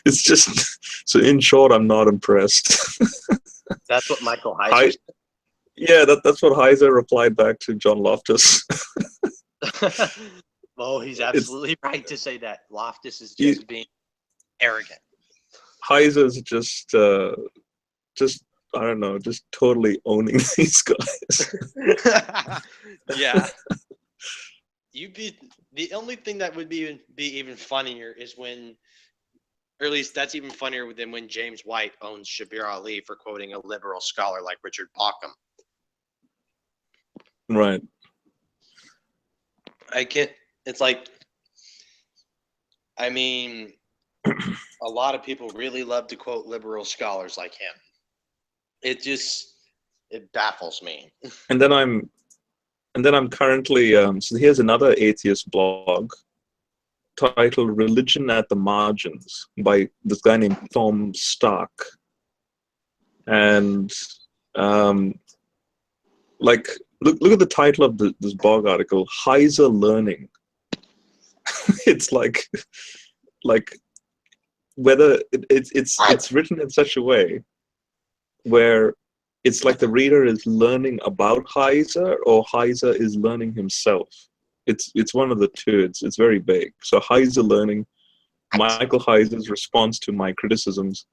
It's just, so in short, I'm not impressed. That's what Michael Heiser said. Yeah, that's what Heiser replied back to John Loftus. Well, he's absolutely right to say that. Loftus is just being arrogant. Heiser is just I don't know, just totally owning these guys. Yeah. The only thing that would be even funnier is when, or at least that's even funnier than when James White owns Shabir Ali for quoting a liberal scholar like Richard Bauckham. Right. It's like, I mean, a lot of people really love to quote liberal scholars like him. It baffles me. And then I'm currently, so here's another atheist blog titled Religion at the Margins by this guy named Tom Stark. And like, look at the title of this blog article, Heiser Learning. It's like whether it's written in such a way where it's like the reader is learning about Heiser or Heiser is learning himself. It's one of the two. It's very vague. So Heiser Learning, Michael Heiser's response to my criticisms.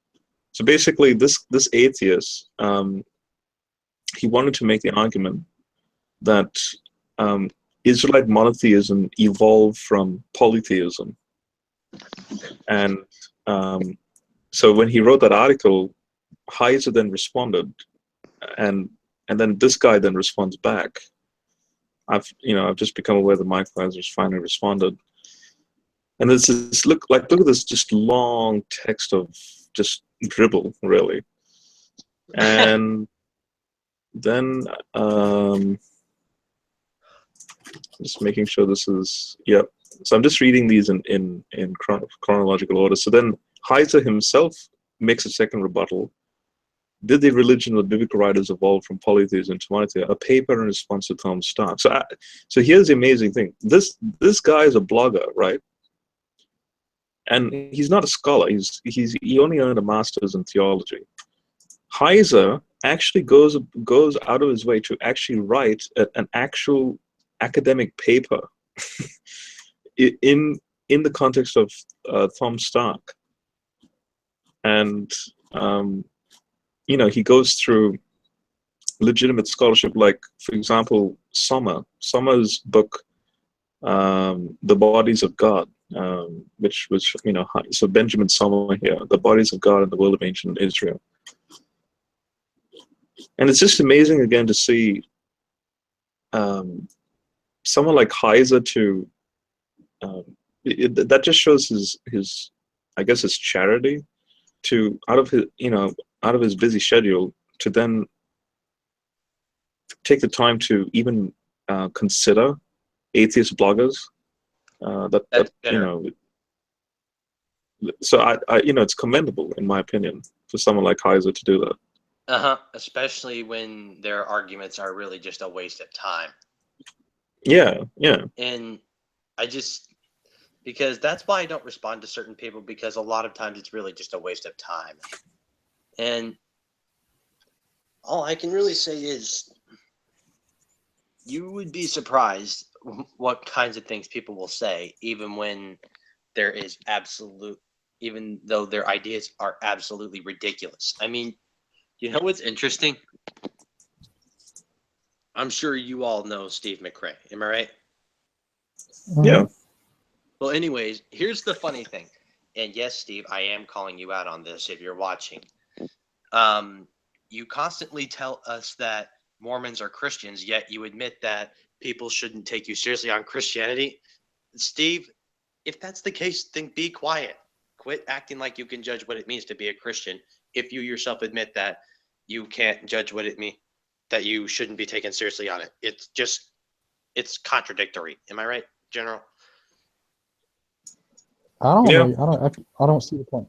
So basically, this atheist, he wanted to make the argument that Israelite monotheism evolved from polytheism. And so when he wrote that article, Heiser then responded, and then this guy then responds back. I've just become aware that Michael Heiser finally responded, and there's this look at this just long text of just dribble, really, and then just making sure this is So I'm just reading these in chronological order. So then Heiser himself makes a second rebuttal. Did the religion of the biblical writers evolve from polytheism to monotheism? A paper in response to Tom Stark. So here's the amazing thing. This guy is a blogger, right? And he's not a scholar. He only earned a master's in theology. Heiser actually goes out of his way to actually write an actual academic paper in the context of Tom Stark. And he goes through legitimate scholarship, like, for example, Sommer's book, The Bodies of God, which was, so Benjamin Sommer here, The Bodies of God in the World of Ancient Israel. And it's just amazing, again, to see someone like Heiser that just shows his I guess his charity to out of his busy schedule to then take the time to even consider atheist bloggers. So I it's commendable, in my opinion, for someone like Heiser to do that. Especially when their arguments are really just a waste of time. Yeah, yeah. And I just, because that's why I don't respond to certain people, because a lot of times it's really just a waste of time. And all I can really say is you would be surprised what kinds of things people will say, even when there is even though their ideas are absolutely ridiculous. I mean, you know what's interesting? I'm sure you all know Steve McRae. Am I right? Yeah. Well, anyways, here's the funny thing. And yes, Steve, I am calling you out on this if you're watching. You constantly tell us that Mormons are Christians, yet you admit that people shouldn't take you seriously on Christianity. Steve, if that's the case, then be quiet. Quit acting like you can judge what it means to be a Christian if you yourself admit that you can't judge what it means, that you shouldn't be taken seriously on it. It's contradictory. Am I right, General? I don't Yeah. know. I don't see the point.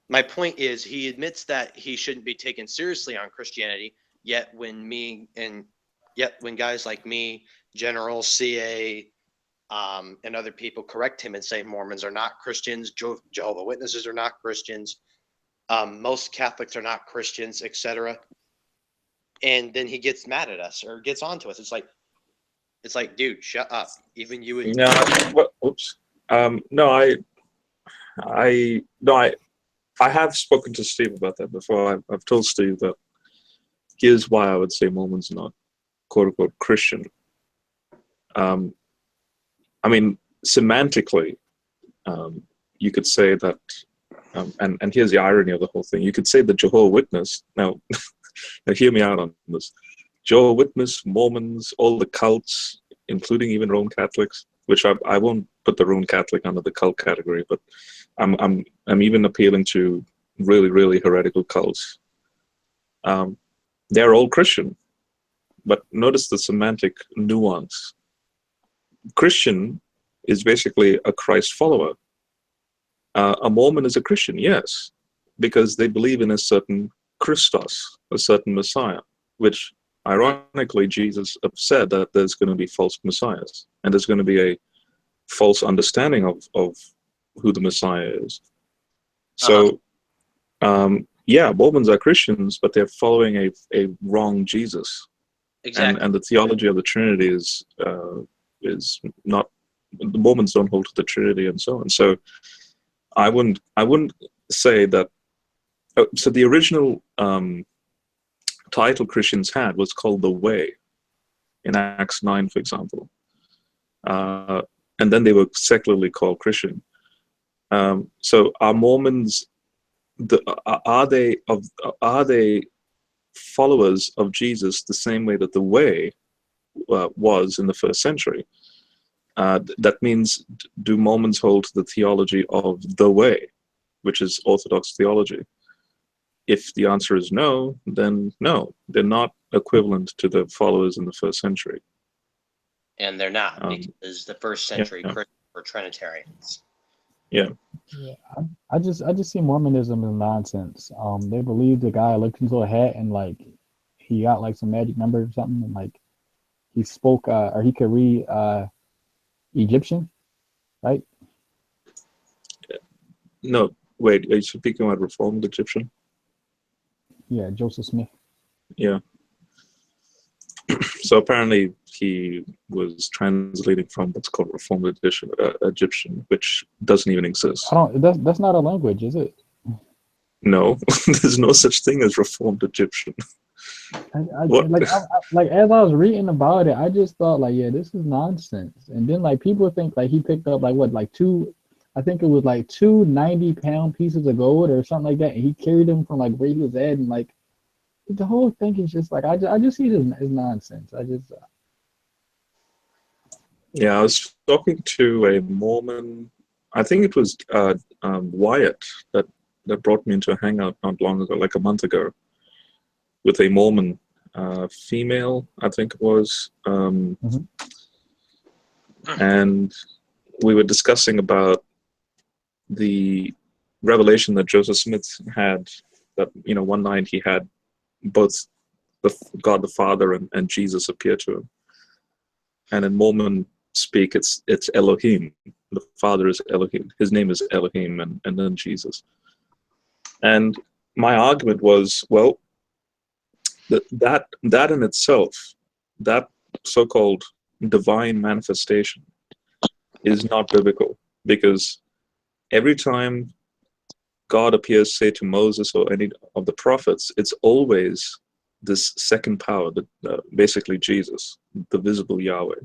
My point is, he admits that he shouldn't be taken seriously on Christianity, yet when guys like me, General, CA, and other people correct him and say Mormons are not Christians, Jehovah's Witnesses are not Christians, most Catholics are not Christians, etc. And then he gets mad at us or gets onto us. It's like, dude, shut up. Even you would. No. Well, oops. No, I have spoken to Steve about that before. I've told Steve that here's why I would say Mormons are not quote unquote Christian. I mean, semantically, you could say that, and here's the irony of the whole thing. You could say the Jehovah's Witness. Now, now hear me out on this. Jehovah's Witness, Mormons, all the cults, including even Roman Catholics, which I won't put the Roman Catholic under the cult category, but I'm even appealing to really, really heretical cults. They're all Christian, but notice the semantic nuance. Christian is basically a Christ follower. A Mormon is a Christian, yes, because they believe in a certain Christos, a certain Messiah, which ironically Jesus said that there's going to be false messiahs, and there's going to be a false understanding of who the Messiah is. So, yeah, Mormons are Christians, but they're following a wrong Jesus. Exactly. And the theology of the Trinity is not. The Mormons don't hold to the Trinity, and so on. So, I wouldn't say that. So the original title Christians had was called the Way, in Acts 9, for example, and then they were secularly called Christian. So are Mormons? Are they followers of Jesus the same way that the Way was in the first century? That means, do Mormons hold to the theology of the Way, which is Orthodox theology? If the answer is no, then no, they're not equivalent to the followers in the first century. And they're not, because the first century Christians were Trinitarians. Yeah. Yeah, I just see Mormonism as nonsense. They believe the guy looked into a hat and like he got like some magic number or something, and like he spoke or he could read Egyptian, right? No, wait, are you speaking about Reformed Egyptian? Yeah, Joseph Smith. Yeah. So apparently he was translating from what's called Reformed Egyptian, which doesn't even exist. That's not a language, is it? No, there's no such thing as Reformed Egyptian. Like as I was reading about it, I just thought like, yeah, this is nonsense. And then like people think like he picked up like two 90-pound pieces of gold or something like that, and he carried them from like where he was at, and like the whole thing is just like I just see it as nonsense. Yeah, I was talking to a Mormon. I think it was Wyatt that brought me into a hangout not long ago, like a month ago, with a Mormon female, I think it was, and we were discussing about the revelation that Joseph Smith had, that one night he had both God the Father and Jesus appear to him. and in Mormon speak, it's Elohim. The Father is Elohim. His name is Elohim, and then Jesus. And my argument was, well, that in itself, that so-called divine manifestation, is not biblical, because every time God appears, say, to Moses or any of the prophets, it's always this second power, basically Jesus, the visible Yahweh.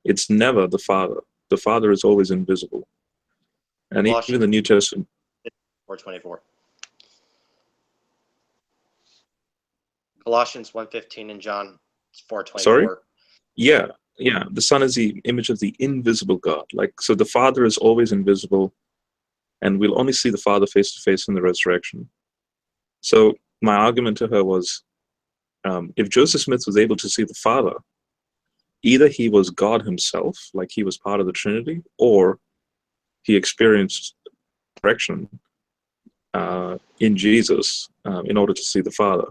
It's never the Father. The Father is always invisible. And even the New Testament. 4:24. Colossians 1:15 and John 4:24. Sorry? Yeah. The Son is the image of the invisible God. So the Father is always invisible, and we'll only see the Father face to face in the resurrection. So my argument to her was, if Joseph Smith was able to see the Father, either he was God himself, like he was part of the Trinity, or he experienced correction in Jesus in order to see the Father.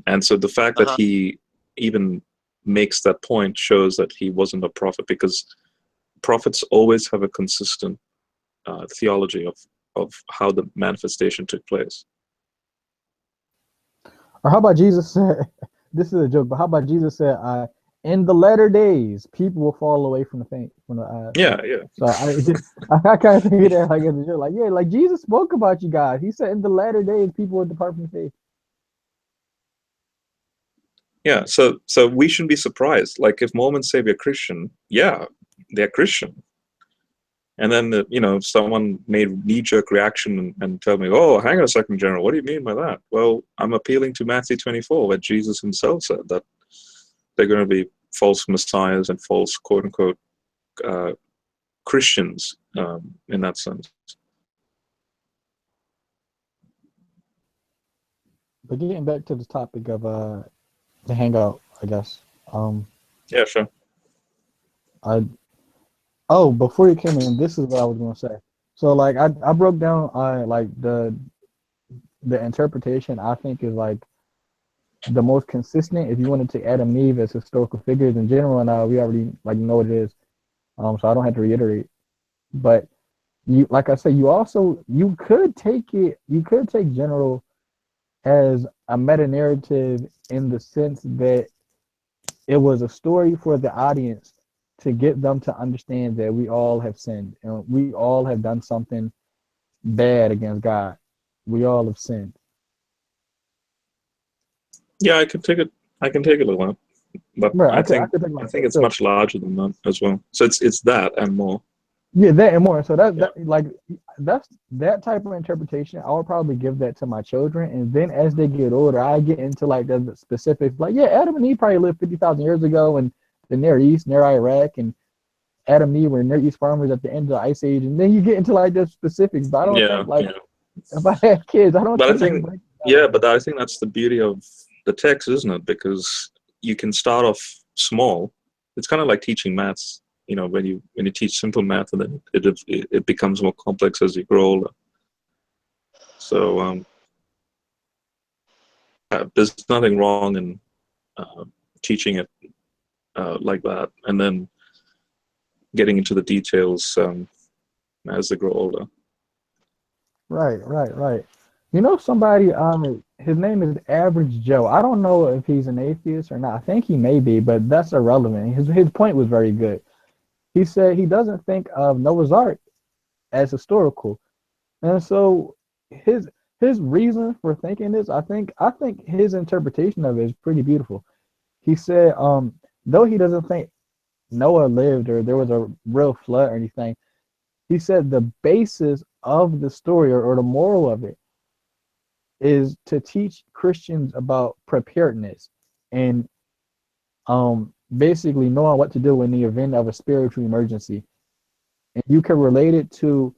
And so the fact that he even makes that point shows that he wasn't a prophet, because prophets always have a consistent theology of how the manifestation took place. Or how about Jesus said, this is a joke, but how about Jesus said, in the latter days, people will fall away from the faith. Yeah. So I kind of think of that like as a joke. Like, yeah, like Jesus spoke about you guys. He said in the latter days, people will depart from the faith. Yeah, so we shouldn't be surprised. Like, if Mormons say we're Christian, yeah, they're Christian. And then, if someone made knee-jerk reaction and tell me, oh, hang on a second, General, what do you mean by that? Well, I'm appealing to Matthew 24, where Jesus himself said that they're going to be false messiahs and false, quote-unquote, Christians in that sense. But getting back to the topic of the hangout, I guess. Yeah, sure. Before you came in, this is what I was gonna say. So like I broke down like the interpretation I think is like the most consistent if you wanted to Adam and Eve as historical figures in general, and we already like know what it is. So I don't have to reiterate. But you, like I said, you could take general as a meta narrative in the sense that it was a story for the audience to get them to understand that we all have sinned and we all have done something bad against God. We all have sinned. Yeah, I can take it a little while, but Right, I think it's much larger than that as well. So it's that and more. Yeah, that and more. So that's that type of interpretation. I would probably give that to my children, and then as they get older, I get into like the specifics. Like, yeah, Adam and Eve probably lived 50,000 years ago in the Near East, near Iraq, and Adam and Eve were Near East farmers at the end of the Ice Age, and then you get into like the specifics. But I don't think like if I had kids, I don't. But I think but I think that's the beauty of the text, isn't it? Because you can start off small. It's kind of like teaching maths. When you teach simple math, and then it becomes more complex as you grow older. So there's nothing wrong in teaching it like that, and then getting into the details as they grow older. Right. Somebody, his name is Average Joe. I don't know if he's an atheist or not. I think he may be, but that's irrelevant. His point was very good. He said he doesn't think of Noah's Ark as historical, and so his reason for thinking this, I think his interpretation of it is pretty beautiful. He said, though he doesn't think Noah lived or there was a real flood or anything, he said the basis of the story or the moral of it is to teach Christians about preparedness and basically knowing what to do in the event of a spiritual emergency. And you can relate it to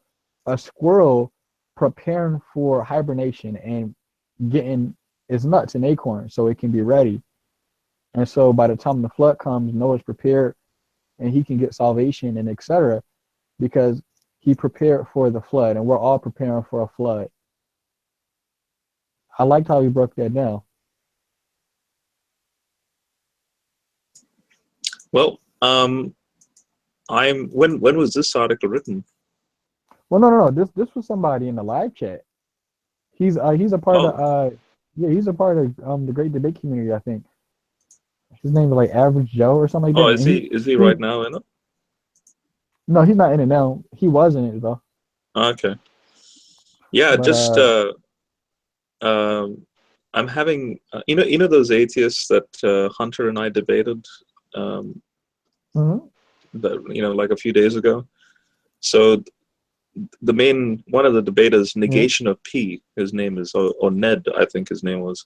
a squirrel preparing for hibernation and getting its nuts and acorns so it can be ready. And so by the time the flood comes, Noah's prepared and he can get salvation and etc. because he prepared for the flood, and we're all preparing for a flood. I liked how he broke that down. Well, when was this article written? Well, no. This was somebody in the live chat. He's a part of he's a part of the Great Debate community. I think his name is like Average Joe or something like Oh, that. is he right now in it? No, he's not in it now. He was in it though. Okay. Yeah, But, just I'm having you know those atheists that Hunter and I debated mhm. like a few days ago. So one of the debaters, Negation of P, his name is, or Ned, I think his name was.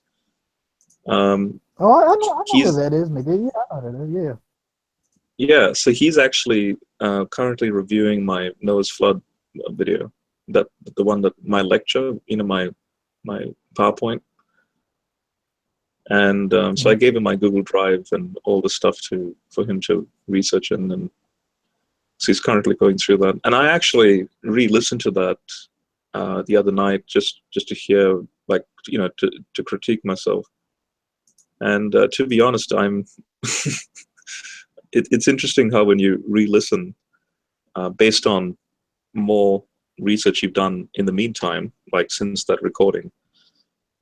Oh, I know He's who that is, nigga. Yeah, I know who that is. Yeah. Yeah, so he's actually currently reviewing my Noah's Flood video, the one that my lecture, my PowerPoint, and so I gave him my Google Drive and all the stuff for him to research in, and so he's currently going through that. And I actually re-listened to that the other night just to hear, like, to critique myself. And to be honest, I'm. It's interesting how when you re-listen, based on more research you've done in the meantime, like since that recording,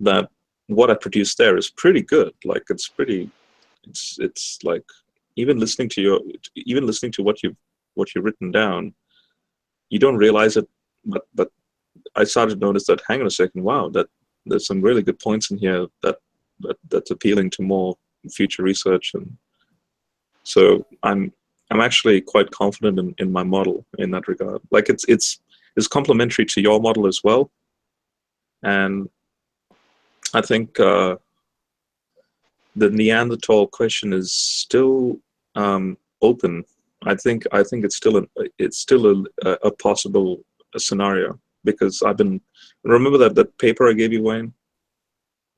that what I produced there is pretty good. Like it's like even listening to what you've written down, you don't realize it, but I started to notice that, hang on a second, wow, that there's some really good points in here that's appealing to more future research. And so I'm actually quite confident in my model in that regard. Like it's complementary to your model as well, and I think the Neanderthal question is still open. I think it's still a possible scenario, because remember that paper I gave you, Wayne,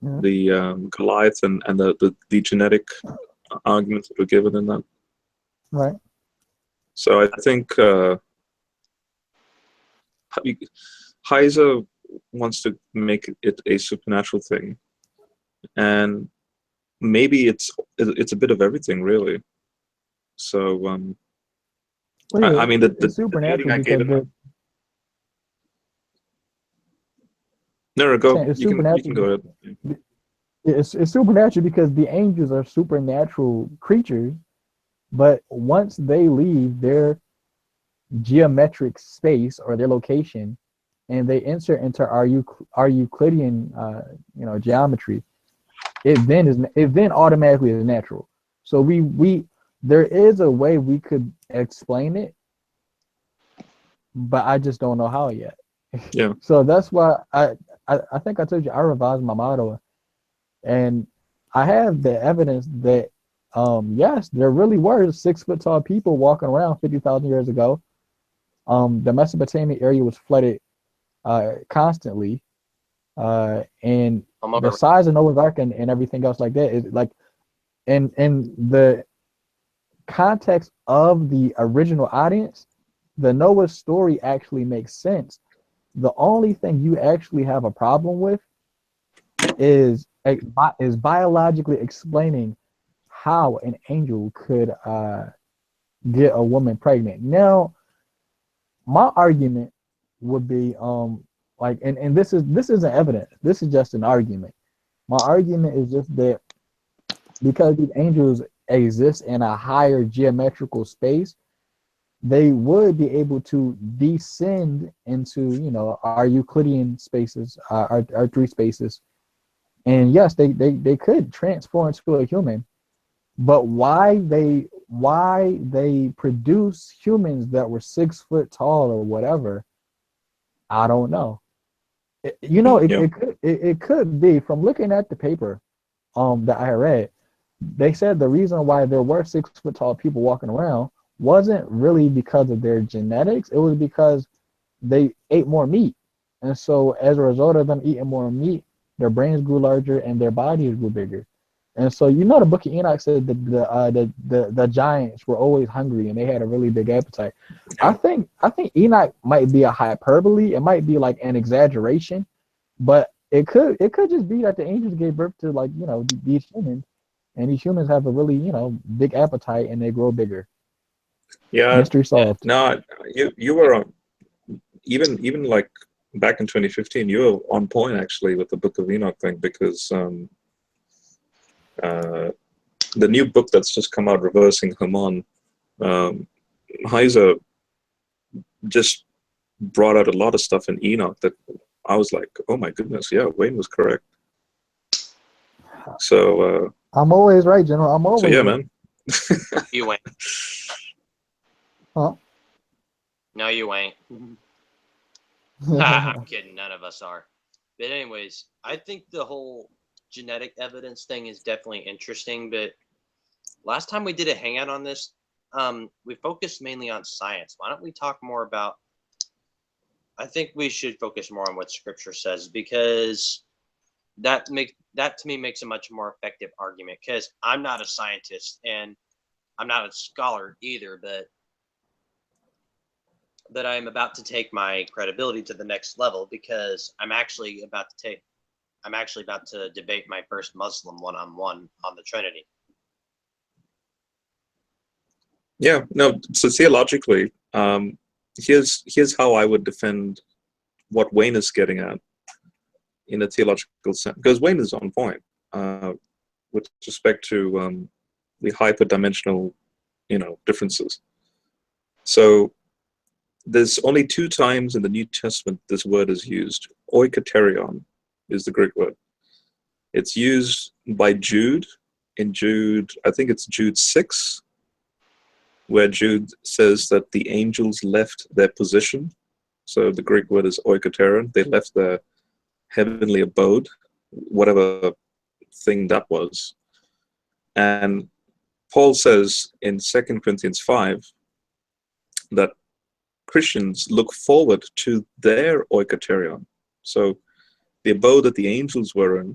the Goliath and the genetic arguments that were given in that. Right. So I think Heiser wants to make it a supernatural thing, and maybe it's a bit of everything, really. So Well, yeah, I mean, it's supernatural because you can go ahead. It's supernatural because the angels are supernatural creatures, but once they leave their geometric space or their location, and they enter into our Euclidean, geometry, it then automatically is natural. So there is a way we could explain it, but I just don't know how yet. Yeah. So that's why I think I told you I revised my model, and I have the evidence that yes, there really were 6 foot tall people walking around 50,000 years ago. The Mesopotamian area was flooded constantly, and the size of Noah's Ark and everything else like that is like, in the context of the original audience, the Noah story actually makes sense. The only thing you actually have a problem with is biologically explaining how an angel could get a woman pregnant. Now, my argument would be and this isn't evidence. This is just an argument. My argument is just that because these angels exist in a higher geometrical space, they would be able to descend into our Euclidean spaces, our 3 spaces, and yes, they could transform into a human. But why they produce humans that were 6 foot tall or whatever, I don't know. It could be, from looking at the paper that I read, they said the reason why there were 6 foot tall people walking around wasn't really because of their genetics. It was because they ate more meat, and so as a result of them eating more meat, their brains grew larger and their bodies grew bigger. And so the Book of Enoch said that the giants were always hungry and they had a really big appetite. I think Enoch might be a hyperbole. It might be like an exaggeration, but it could just be that the angels gave birth to these humans, And these humans have a really, big appetite, and they grow bigger. Yeah. Mystery solved. No, you were on, even like back in 2015, you were on point actually with the Book of Enoch thing, because the new book that's just come out, Reversing Haman, Heiser just brought out a lot of stuff in Enoch that I was like, oh my goodness, yeah, Wayne was correct. So I'm always right, General. I'm always so yeah, right. man. You ain't. Huh? No, you ain't. I'm kidding. None of us are. But anyways, I think the whole genetic evidence thing is definitely interesting. But last time we did a hangout on this, we focused mainly on science. Why don't we talk more about? I think we should focus more on what Scripture says, because that to me makes a much more effective argument. Because I'm not a scientist and I'm not a scholar either, but I'm about to take my credibility to the next level, because I'm actually about to debate my first Muslim one-on-one on the Trinity. Yeah, no. So theologically, here's how I would defend what Wayne is getting at in a theological sense, because Wayne is on point with respect to the hyperdimensional, differences. So there's only 2 times in the New Testament this word is used. Oikoterion is the Greek word. It's used by Jude in Jude, I think it's Jude 6, where Jude says that the angels left their position. So the Greek word is oikoterion. They left their heavenly abode, whatever thing that was. And Paul says in 2 Corinthians 5 that Christians look forward to their oikoterion. So the abode that the angels were in,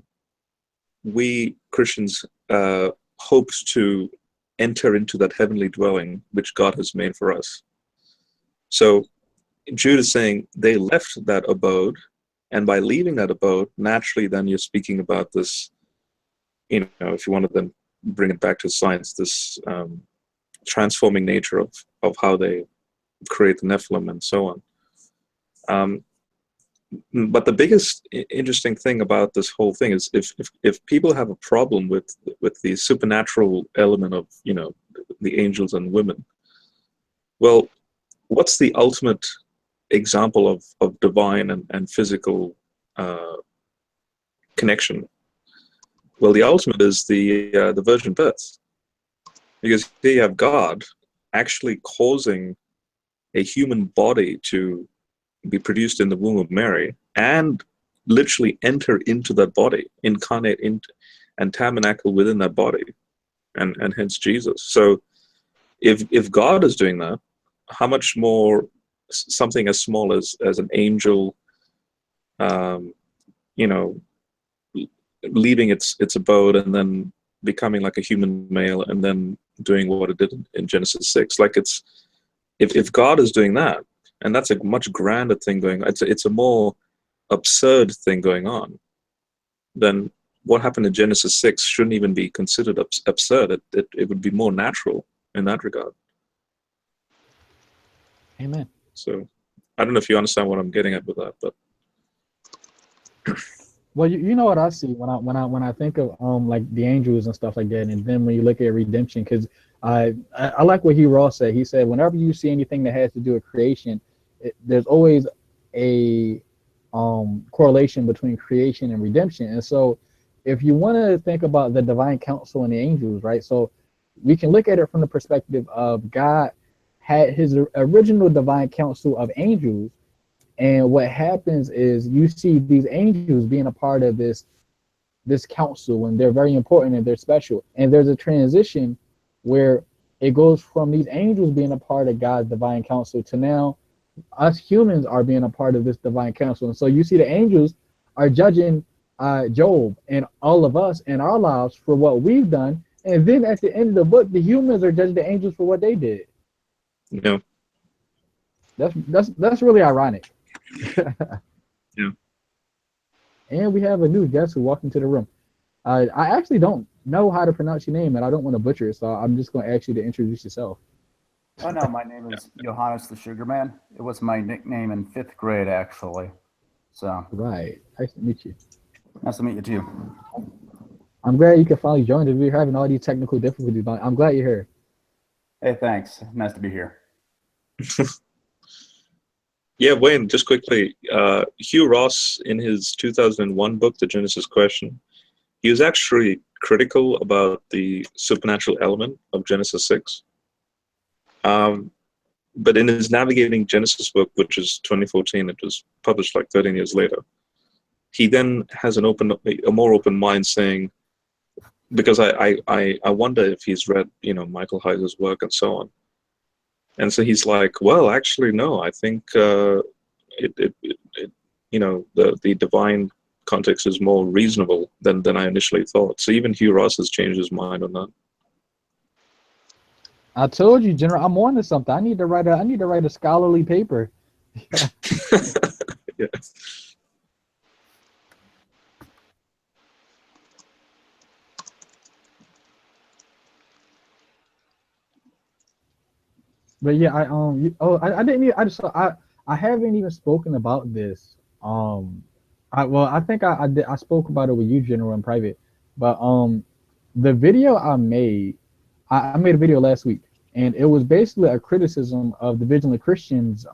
we Christians hoped to enter into that heavenly dwelling which God has made for us. So Jude is saying they left that abode, and by leaving that abode, naturally then you're speaking about this, if you want to then bring it back to science, this transforming nature of how they create the Nephilim and so on. But the biggest interesting thing about this whole thing is if people have a problem with the supernatural element of the angels and women, well, what's the ultimate example of divine and physical connection? Well, the ultimate is the virgin birth, because here you have God actually causing a human body to be produced in the womb of Mary and literally enter into that body, incarnate into and tabernacle within that body, and hence Jesus. So if God is doing that, how much more something as small as an angel leaving its abode and then becoming like a human male and then doing what it did in Genesis 6. Like if God is doing that, and that's a much grander thing going on, it's a more absurd thing going on, then what happened in Genesis 6 shouldn't even be considered absurd. It would be more natural in that regard. Amen. So I don't know if you understand what I'm getting at with that, but well, you know what I see when I think of like the angels and stuff like that, and then when you look at redemption, because I like what Ross said. He said whenever you see anything that has to do with creation, there's always a correlation between creation and redemption. And so if you want to think about the divine council and the angels, right? So we can look at it from the perspective of God had his original divine council of angels, and what happens is you see these angels being a part of this council, and they're very important and they're special. And there's a transition where it goes from these angels being a part of God's divine council to now us humans are being a part of this divine council. And so you see the angels are judging Job and all of us in our lives for what we've done. And then at the end of the book, the humans are judging the angels for what they did. Yeah. That's really ironic. Yeah. And we have a new guest who walked into the room. I actually don't know how to pronounce your name, and I don't want to butcher it, so I'm just going to ask you to introduce yourself. Oh no, my name is Johannes the Sugar Man. It was my nickname in 5th grade, actually. So Right. Nice to meet you. nice to meet you too. I'm glad you could finally join us. We're having all these technical difficulties, but I'm glad you're here. Hey, thanks. Nice to be here. Yeah, Wayne, just quickly, Hugh Ross, in his 2001 book, The Genesis Question, he was actually critical about the supernatural element of Genesis 6. But in his Navigating Genesis book, which is 2014, it was published like 13 years later, he then has a more open mind, saying, because I wonder if he's read, Michael Heiser's work and so on. And so he's like, well, actually, no, I think the divine context is more reasonable than I initially thought. So even Hugh Ross has changed his mind on that. I told you, General, I'm on to something. I need to write a scholarly paper. Yeah. But yeah, I didn't even, I haven't even spoken about this. I think I spoke about it with you, General, in private. But the video I made a video last week, and it was basically a criticism of the Vigilant Christians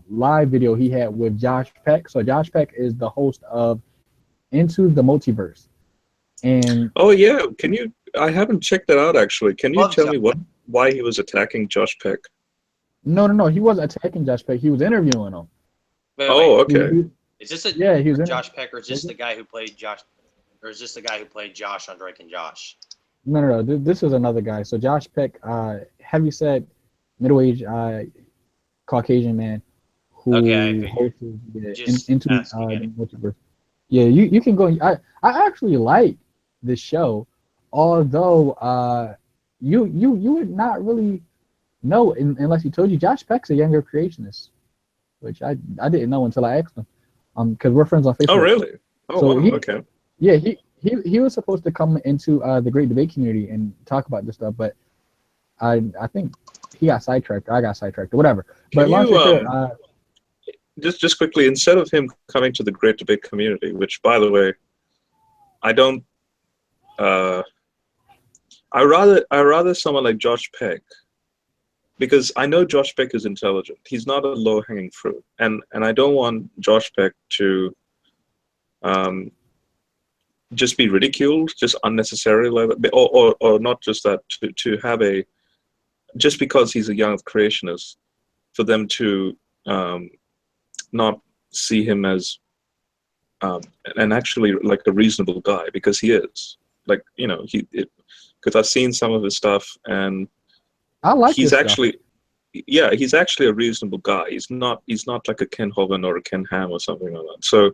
live video he had with Josh Peck. So Josh Peck is the host of Into the Multiverse. And oh yeah, I haven't checked that out actually. Can you tell me why he was attacking Josh Peck? No, he wasn't attacking Josh Peck. He was interviewing him. Wait, okay. Is this he was Josh Peck, or is this the guy who played Josh, or is this the guy who played Josh on Drake and Josh? No. This was another guy. So Josh Peck, heavyset, middle-aged, Caucasian man who hosts Into the Multiverse. Yeah, you can go. I actually like this show, although you would not really know unless he told you. Josh Peck's a younger creationist, which I didn't know until I asked him. Because we're friends on Facebook. Oh really? Oh so wow. Okay. Yeah, he was supposed to come into the Great Debate community and talk about this stuff, but I think he got sidetracked. Or I got sidetracked, or whatever. But just quickly, instead of him coming to the Great Debate community, which, by the way, I don't. I rather someone like Josh Peck, because I know Josh Peck is intelligent. He's not a low-hanging fruit, and I don't want Josh Peck to just be ridiculed, just unnecessarily, or not just that, to have just because he's a young creationist, for them to not see him as and actually like a reasonable guy, because he is, like, because I've seen some of his stuff, and I like he's this actually stuff. Yeah, he's actually a reasonable guy. He's not like a Ken Hovind or a Ken Ham or something like that. So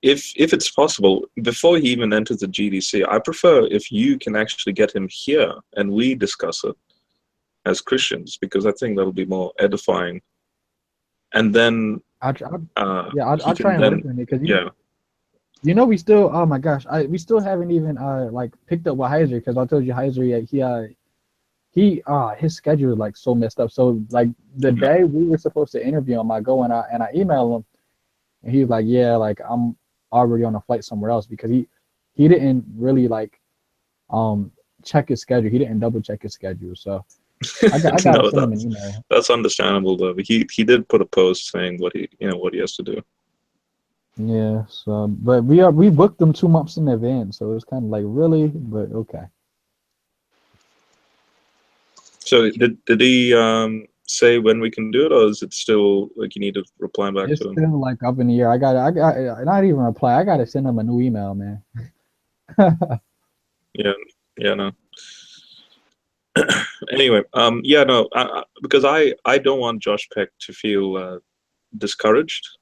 if it's possible, before he even enters the GDC, I prefer if you can actually get him here and we discuss it as Christians, because I think that'll be more edifying. And then I'll try and work on it, because we still, oh my gosh, we still haven't even like picked up with Heiser, because I told you Heiser, he his schedule is like so messed up. So like the day we were supposed to interview him, I go and I email him, and he was like, yeah, like I'm already on a flight somewhere else, because he didn't really like check his schedule. He didn't double check his schedule. So I got to send him an email. That's understandable though. But he did put a post saying what he has to do. Yeah. So but we booked them 2 months in advance, so it's kind of like, really, but okay. So did he say when we can do it, or is it still like you need to reply back to him? It's still like up in the air. I got not even reply. I got to send him a new email, man. Yeah, no. Anyway, because I don't want Josh Peck to feel discouraged.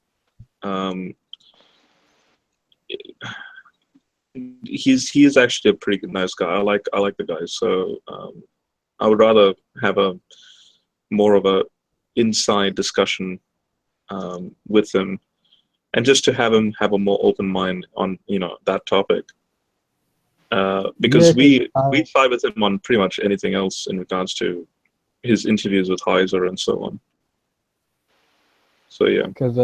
He's actually a pretty nice guy. I like the guy. So I would rather have more of a inside discussion with him, and just to have him have a more open mind on that topic. Because Yeah, 'cause, we side with him on pretty much anything else in regards to his interviews with Heiser and so on. So yeah. because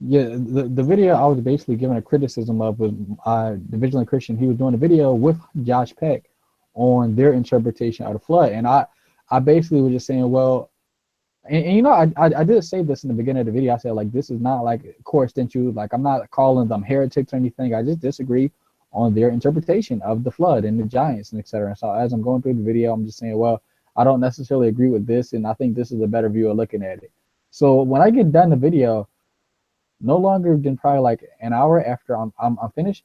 yeah, the video I was basically giving a criticism of was the Vigilant Christian. He was doing a video with Josh Peck on their interpretation of the flood, and I basically was just saying, well, and you know, I did say this in the beginning of the video. I said, like, this is not like coextension, like I'm not calling them heretics or anything. I just disagree on their interpretation of the flood and the giants and etc. So as I'm going through the video, I'm just saying, well, I don't necessarily agree with this, and I think this is a better view of looking at it. So when I get done the video, no longer than probably like an hour after I'm finished,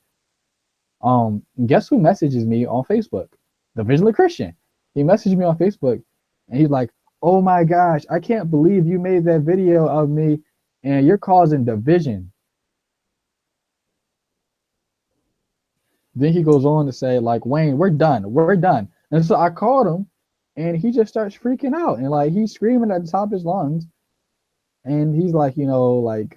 guess who messages me on Facebook? The Vigilant Christian. He messaged me on Facebook, and he's like, "Oh my gosh, I can't believe you made that video of me, and you're causing division." Then he goes on to say, like, "Wayne, we're done. We're done." And so I called him, and he just starts freaking out, and like he's screaming at the top of his lungs, and he's like, you know, like,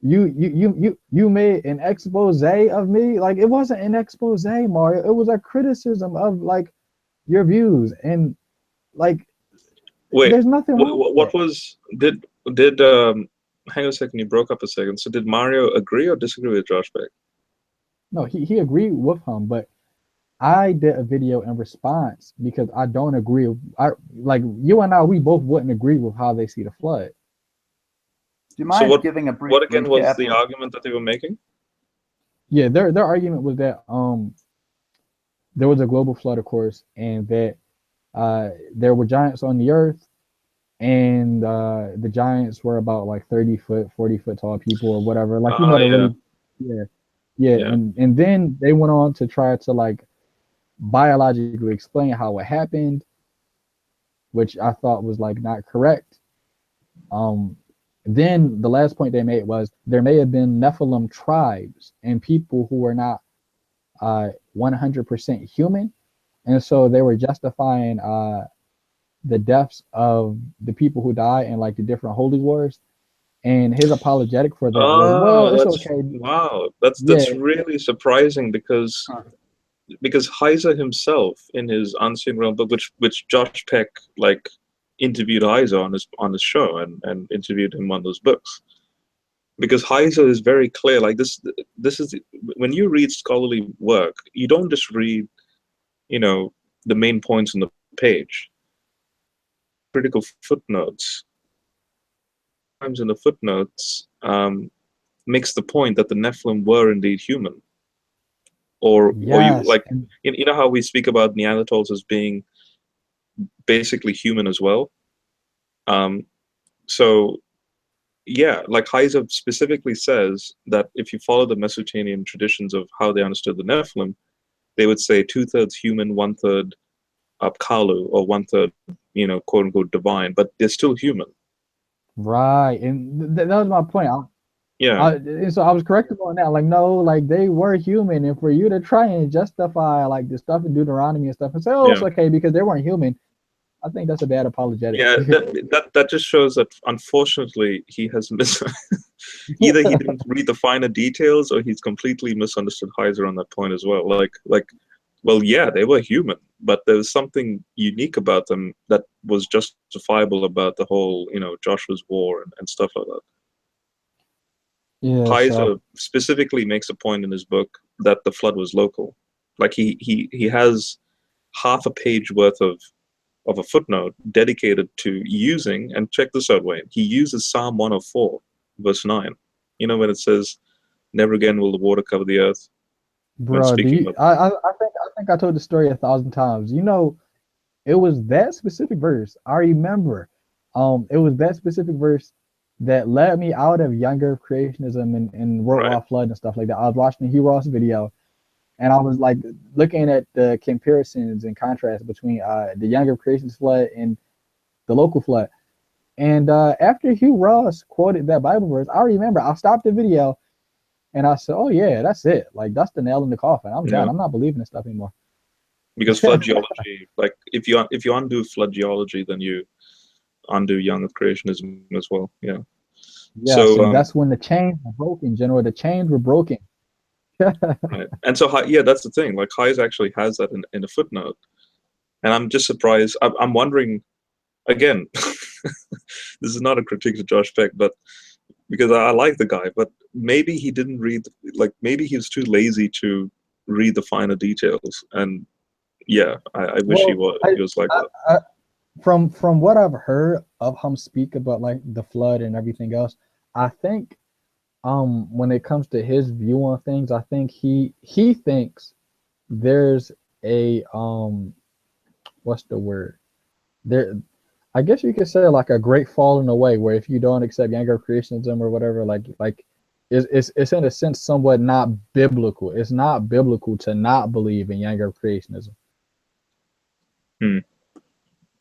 you made an expose of me. Like, it wasn't an expose, Mario. It was a criticism of like your views, and like, Wait, there's nothing wrong with what that. was did hang on a second, you broke up a second. So did Mario agree or disagree with Josh Beck? No, he agreed with him, but I did a video in response because I don't agree. Like you and I, we both wouldn't agree with how they see the flood. Do you So mind what giving a brief what again was recap the of- argument that they were making? Yeah, their argument was that there was a global flood, of course, and that there were giants on the earth, and the giants were about like 30 foot, 40 foot tall people or whatever. Like, you know, the Yeah. really, yeah. Yeah. And then they went on to try to like biologically explain how it happened, which I thought was like not correct. Then the last point they made was there may have been Nephilim tribes and people who were not 100% human, and so they were justifying the deaths of the people who died in like the different holy wars. And his apologetic for that was, well, it's that's okay. wow. That's Yeah. really surprising because Heiser himself in his Unseen Realm book, which Josh Peck like interviewed Heiser on his show and interviewed him on those books. Because Heiser is very clear, like this is when you read scholarly work, you don't just read, you know, the main points on the page. Critical footnotes. Sometimes in the footnotes makes the point that the Nephilim were indeed human. Or you like you know how we speak about Neanderthals as being basically human as well. So yeah, like Heiser specifically says that if you follow the Mesopotamian traditions of how they understood the Nephilim, they would say 2/3 human, 1/3 Kalu, or 1/3, you know, quote unquote divine, but they're still human. Right, and that was my point. Yeah. And so I was corrected on that. Like, no, like they were human, and for you to try and justify like the stuff in Deuteronomy and stuff and say, oh, it's okay because they weren't human, I think that's a bad apologetic. Yeah, that just shows that unfortunately he has either he didn't read the finer details or he's completely misunderstood Heiser on that point as well. Like, well, yeah, they were human, but there was something unique about them that was justifiable about the whole, you know, Joshua's war and stuff like that. Yeah, Heiser specifically makes a point in his book that the flood was local. Like he has half a page worth of a footnote dedicated to using, and check this out, Wayne, he uses Psalm 104, verse 9. You know, when it says, never again will the water cover the earth. Bro, I think I told the story 1,000 times. You know, it was that specific verse. I remember. It was that specific verse that led me out of younger creationism and World War Flood and stuff like that. I was watching the Hugh Ross video, and I was like looking at the comparisons and contrasts between the younger creationist flood and the local flood. And after Hugh Ross quoted that Bible verse, I remember I stopped the video and I said, oh yeah, that's it. Like, that's the nail in the coffin. I'm done. I'm not believing this stuff anymore. Because flood geology, like if you undo flood geology, then you undo young creationism as well. Yeah. Yeah, so that's when the chains were broken, General. The chains were broken. Right. And so, yeah, that's the thing. Like, Hayes actually has that in a footnote. And I'm just surprised. I'm wondering, again, this is not a critique of Josh Peck, but because I like the guy, but maybe he didn't read, like, maybe he was too lazy to read the finer details. And yeah, I wish he was like that. From what I've heard of him speak about like the flood and everything else, I think when it comes to his view on things, I think he thinks there's a what's the word? There, I guess you could say like a great falling away, where if you don't accept younger creationism or whatever, like it's in a sense somewhat not biblical. It's not biblical to not believe in younger creationism.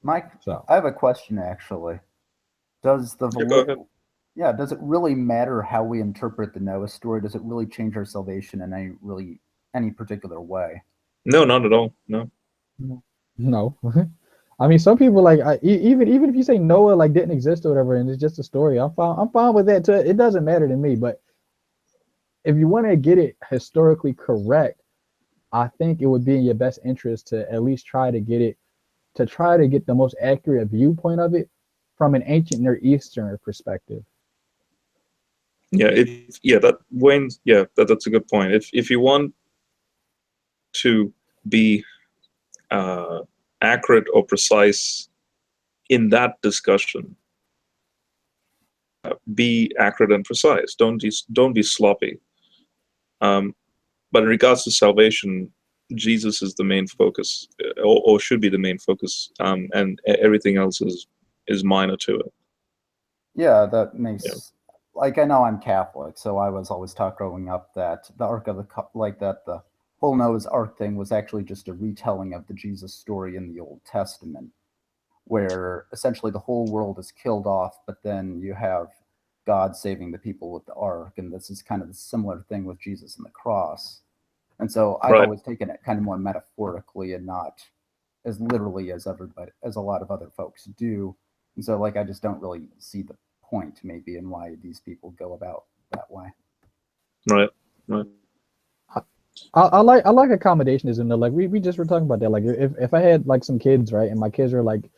Mike, So I have a question actually. Does the Yeah, go ahead. does it really matter how we interpret the Noah story? Does it really change our salvation in any particular way? No, not at all. No. no. I mean, some people like even if you say Noah like didn't exist or whatever, and it's just a story, I'm fine with that too. It doesn't matter to me. But if you want to get it historically correct, I think it would be in your best interest to at least try to get the most accurate viewpoint of it from an ancient Near Eastern perspective. Yeah, that's a good point. If you want to be accurate or precise in that discussion, be accurate and precise. Don't be sloppy. But in regards to salvation, Jesus is the main focus, or should be the main focus, and everything else is minor to it. Yeah, that makes like I know I'm Catholic, so I was always taught growing up that the Ark of the whole Noah's Ark thing was actually just a retelling of the Jesus story in the Old Testament, where essentially the whole world is killed off, but then you have God saving the people with the ark, and this is kind of a similar thing with Jesus and the cross. And so I've always taken it kind of more metaphorically and not as literally as a lot of other folks do. And so like I just don't really see the point maybe in why these people go about that way. Right. I like accommodationism though. Like we just were talking about that. Like if I had like some kids, right, and my kids are like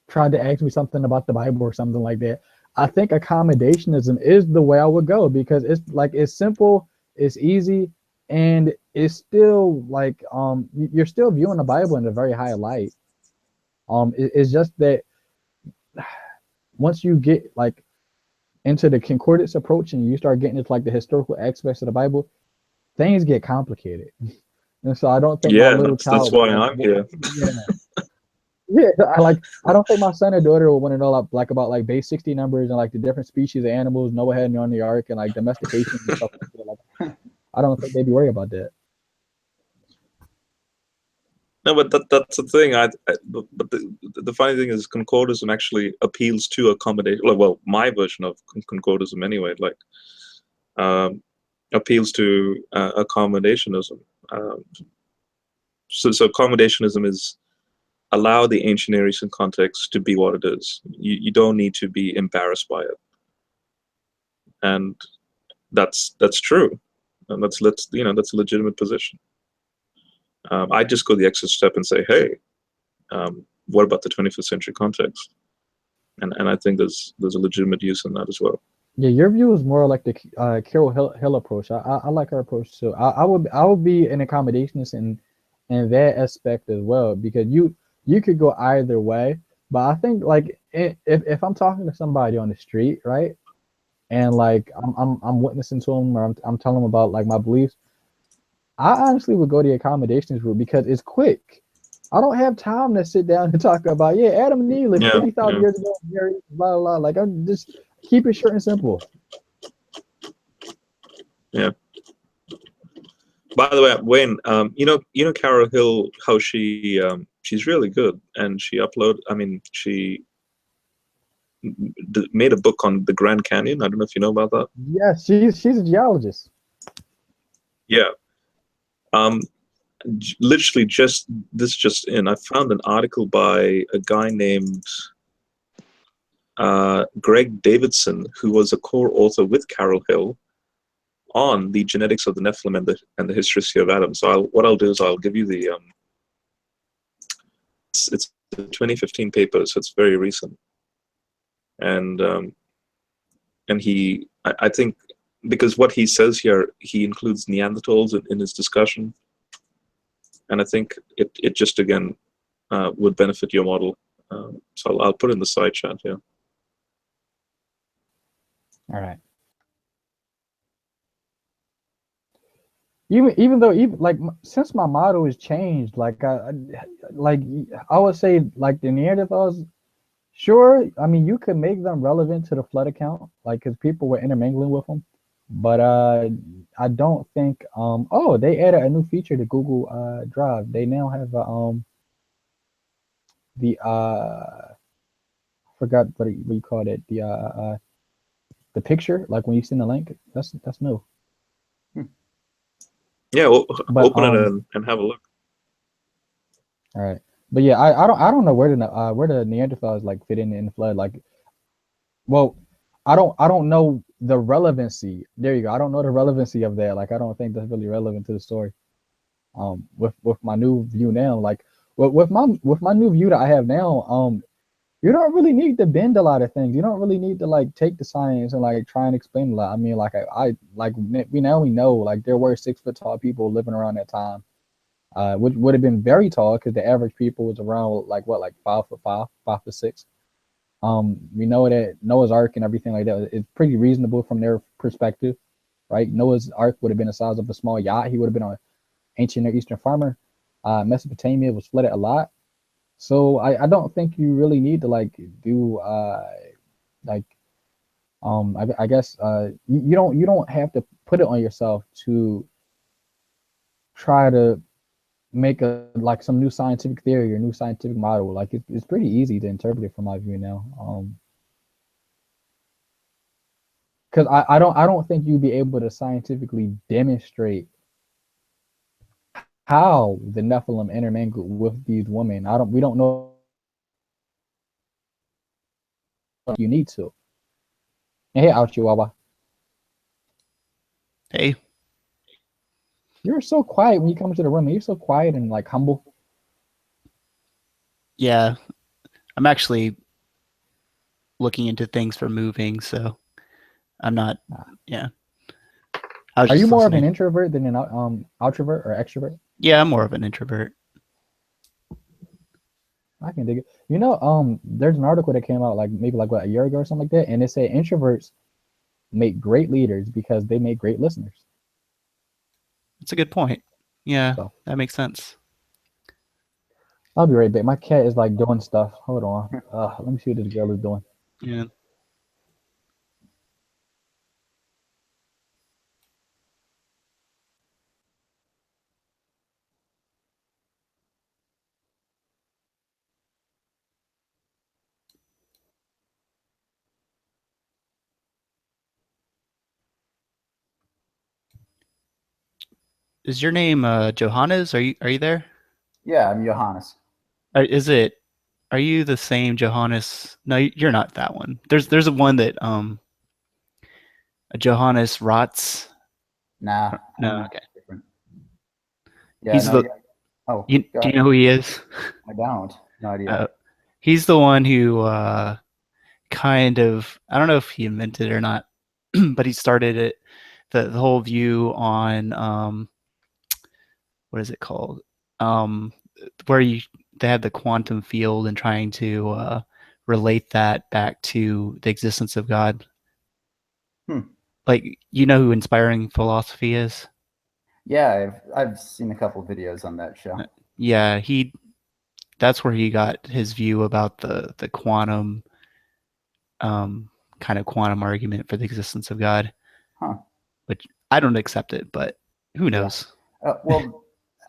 trying to ask me something about the Bible or something like that, I think accommodationism is the way I would go, because it's simple, it's easy, and it's still like you're still viewing the Bible in a very high light. It's just that once you get like into the concordance approach and you start getting into like the historical aspects of the Bible, things get complicated. And so I don't think my little child. That's why I'm here. Yeah, I don't think my son or daughter will want to know like about like base 60 numbers and like the different species of animals Noah had on the ark and like domestication and stuff like that. Like, I don't think they'd be worried about that. No, but that's the thing. But the funny thing is, concordism actually appeals to accommodation. Well, my version of concordism anyway, like appeals to accommodationism. So accommodationism is allow the ancient Near Eastern context to be what it is. You don't need to be embarrassed by it, and that's true, and that's a legitimate position. I just go the extra step and say, hey, what about the 21st century context? And I think there's a legitimate use in that as well. Yeah, your view is more like the Carol Hill approach. I like her approach too. I would be an accommodationist in that aspect as well, because you could go either way. But I think like if I'm talking to somebody on the street, right, and like I'm witnessing to them, or I'm telling them about like my beliefs, I honestly would go the accommodations route because it's quick. I don't have time to sit down and talk about Adam and Eve lived 50,000 years ago, blah blah. Like I'm just keep it short and simple. Yeah. By the way, Wayne, you know Carol Hill, how she's really good, and she made a book on the Grand Canyon. I don't know if you know about that. Yeah, she's a geologist. Yeah. Literally just in, I found an article by a guy named Greg Davidson, who was a core author with Carol Hill on the genetics of the Nephilim and the history of Adam. So what I'll do is I'll give you the it's the 2015 paper, so it's very recent. And I think because what he says here, he includes Neanderthals in his discussion, and I think it just again would benefit your model. So I'll put it in the side chat here. All right. Even though like since my model has changed, like I would say like the Neanderthals, sure. I mean, you could make them relevant to the flood account, like because people were intermingling with them. But I don't think. Oh, they added a new feature to Google Drive. They now have the forgot what you called it. The picture, like when you send the link. That's new. Yeah, but, open it and have a look. All right, but yeah, I don't know where the Neanderthals like fit in the flood. Like, well, I don't know the relevancy. There you go. I don't know the relevancy of that. Like, I don't think that's really relevant to the story. With my new view now, like with my new view that I have now, you don't really need to bend a lot of things. You don't really need to like take the science and like try and explain a lot. I mean, like I like we know like there were 6 foot tall people living around that time, which would have been very tall because the average people was around like 5'5", 5'6". We know that Noah's Ark and everything like that is pretty reasonable from their perspective, right? Noah's Ark would have been the size of a small yacht. He would have been an ancient Near Eastern farmer. Mesopotamia was flooded a lot. So I don't think you really need to like do like I guess you don't have to put it on yourself to try to make like some new scientific theory or new scientific model. Like it's pretty easy to interpret it from my view now. Because I don't think you'd be able to scientifically demonstrate how the Nephilim intermingled with these women. We don't know. You need to. Hey, out Chihuahua. Hey. You're so quiet when you come into the room. You're so quiet and like humble. Yeah, I'm actually looking into things for moving, so I'm not. Yeah. Are you more of an introvert than an outrovert or extrovert? Yeah, I'm more of an introvert. I can dig it. You know, there's an article that came out like maybe like a year ago or something like that, and it said introverts make great leaders because they make great listeners. That's a good point. Yeah, So, that makes sense. I'll be right back. My cat is like doing stuff. Hold on. Let me see what this girl is doing. Yeah. Is your name Johannes? Are you there? Yeah, I'm Johannes. Are you the same Johannes? No, you're not that one. There's a one that a Johannes Rotz. Nah. No, okay. Different. Yeah, He's no, the. yeah. Oh, do you know who he is? I don't. No idea. He's the one who kind of, I don't know if he invented it or not, but he started it. The whole view on what is it called? Where they had the quantum field and trying to relate that back to the existence of God. Like, you know who Inspiring Philosophy is? Yeah, I've seen a couple of videos on that show. Yeah, that's where he got his view about the quantum kind of quantum argument for the existence of God. Huh. Which I don't accept it, but who knows? Yeah. Well,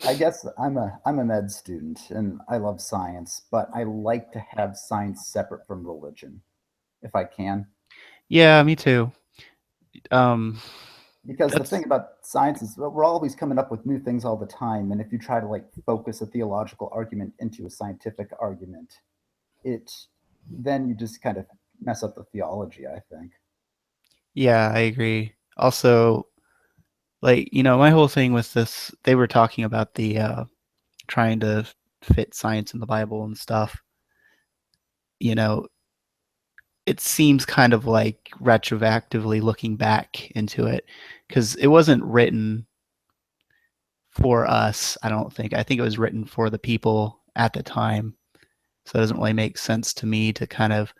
I guess I'm a med student and I love science, but I like to have science separate from religion, if I can. Yeah, me too. Because the thing about science is we're always coming up with new things all the time, and if you try to like focus a theological argument into a scientific argument, then you just kind of mess up the theology, I think. Yeah, I agree. Also, Like, my whole thing with this, they were talking about the trying to fit science in the Bible and stuff. It seems kind of like retroactively looking back into it, because it wasn't written for us, I don't think. I think it was written for the people at the time. So it doesn't really make sense to me to kind of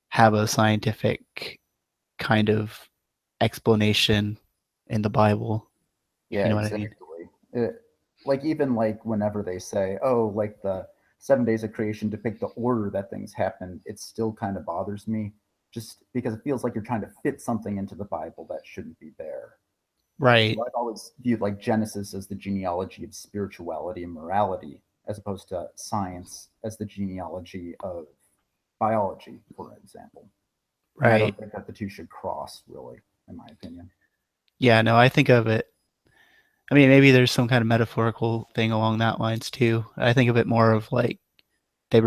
have a scientific kind of explanation in the Bible. Yeah, You know what I exactly. mean? Like even like whenever they say, "Oh, like the 7 days of creation depict the order that things happen," it still kind of bothers me, just because it feels like you're trying to fit something into the Bible that shouldn't be there. Right. So I've always viewed like Genesis as the genealogy of spirituality and morality, as opposed to science as the genealogy of biology, for example. And I Right. don't think that the two should cross, really, in my opinion. Yeah, no, I think of it. I mean, maybe there's some kind of metaphorical thing along that lines too. I think of it more of like they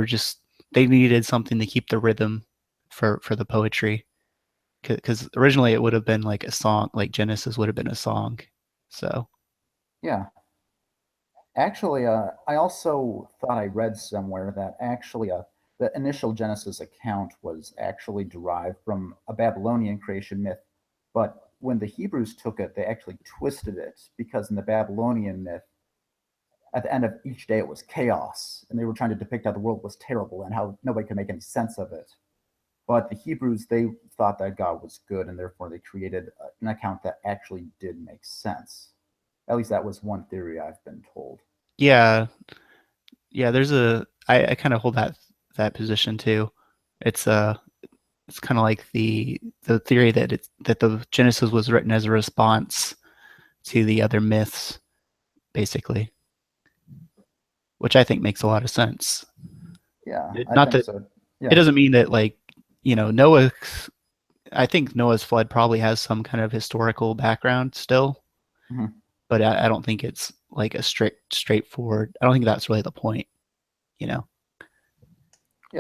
needed something to keep the rhythm for the poetry, because originally it would have been like a song, like Genesis would have been a song. So Yeah. Actually, I also thought I read somewhere that actually the initial Genesis account was actually derived from a Babylonian creation myth. But when the Hebrews took it, they actually twisted it because in the Babylonian myth, at the end of each day, it was chaos. And they were trying to depict how the world was terrible and how nobody could make any sense of it. But the Hebrews, they thought that God was good, and therefore they created an account that actually did make sense. At least that was one theory I've been told. yeah, I kind of hold that position too. It's kind of like the theory that the Genesis was written as a response to the other myths, basically, which I think makes a lot of sense. Yeah, I Not think that so. it Yeah. doesn't mean that, like, Noah. I think Noah's flood probably has some kind of historical background still, Mhm. but I don't think it's like a straightforward. I don't think that's really the point. Yeah.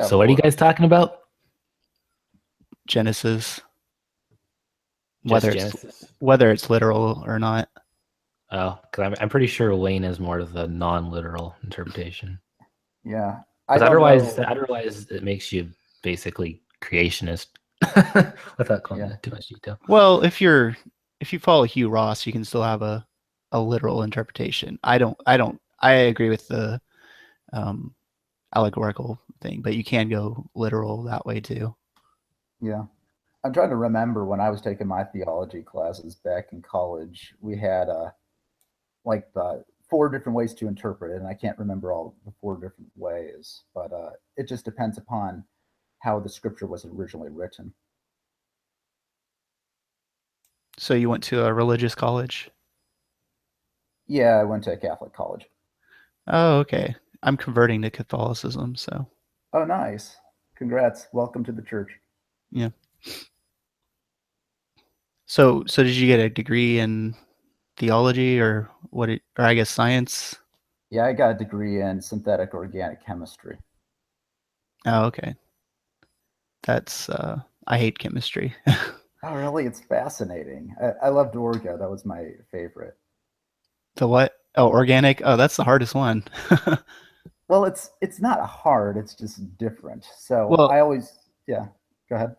So what are you guys talking about? Genesis, Just whether Genesis? it's literal or not. Oh, because I'm pretty sure Wayne is more of the non-literal interpretation. Yeah. I Because don't know. otherwise it makes you basically creationist without going Yeah. into too much detail. Well, if you follow Hugh Ross, you can still have a literal interpretation. I agree with the um, allegorical thing, but you can go literal that way too. Yeah. I'm trying to remember when I was taking my theology classes back in college, we had like the 4 different ways to interpret it, and I can't remember all the 4 different ways, but it just depends upon how the scripture was originally written. So you went to a religious college? Yeah, I went to a Catholic college. Oh, okay. I'm converting to Catholicism, so Oh, nice. Congrats. Welcome to the church. yeah. So did you get a degree in theology or or I guess science? Yeah, I got a degree in synthetic organic chemistry. Oh, okay. That's I hate chemistry. Oh, really? It's fascinating. I loved Orga. That was my favorite. The what? Oh, organic. Oh, that's the hardest one. Well, it's not hard. It's just different. So Well, I always, yeah. Go ahead.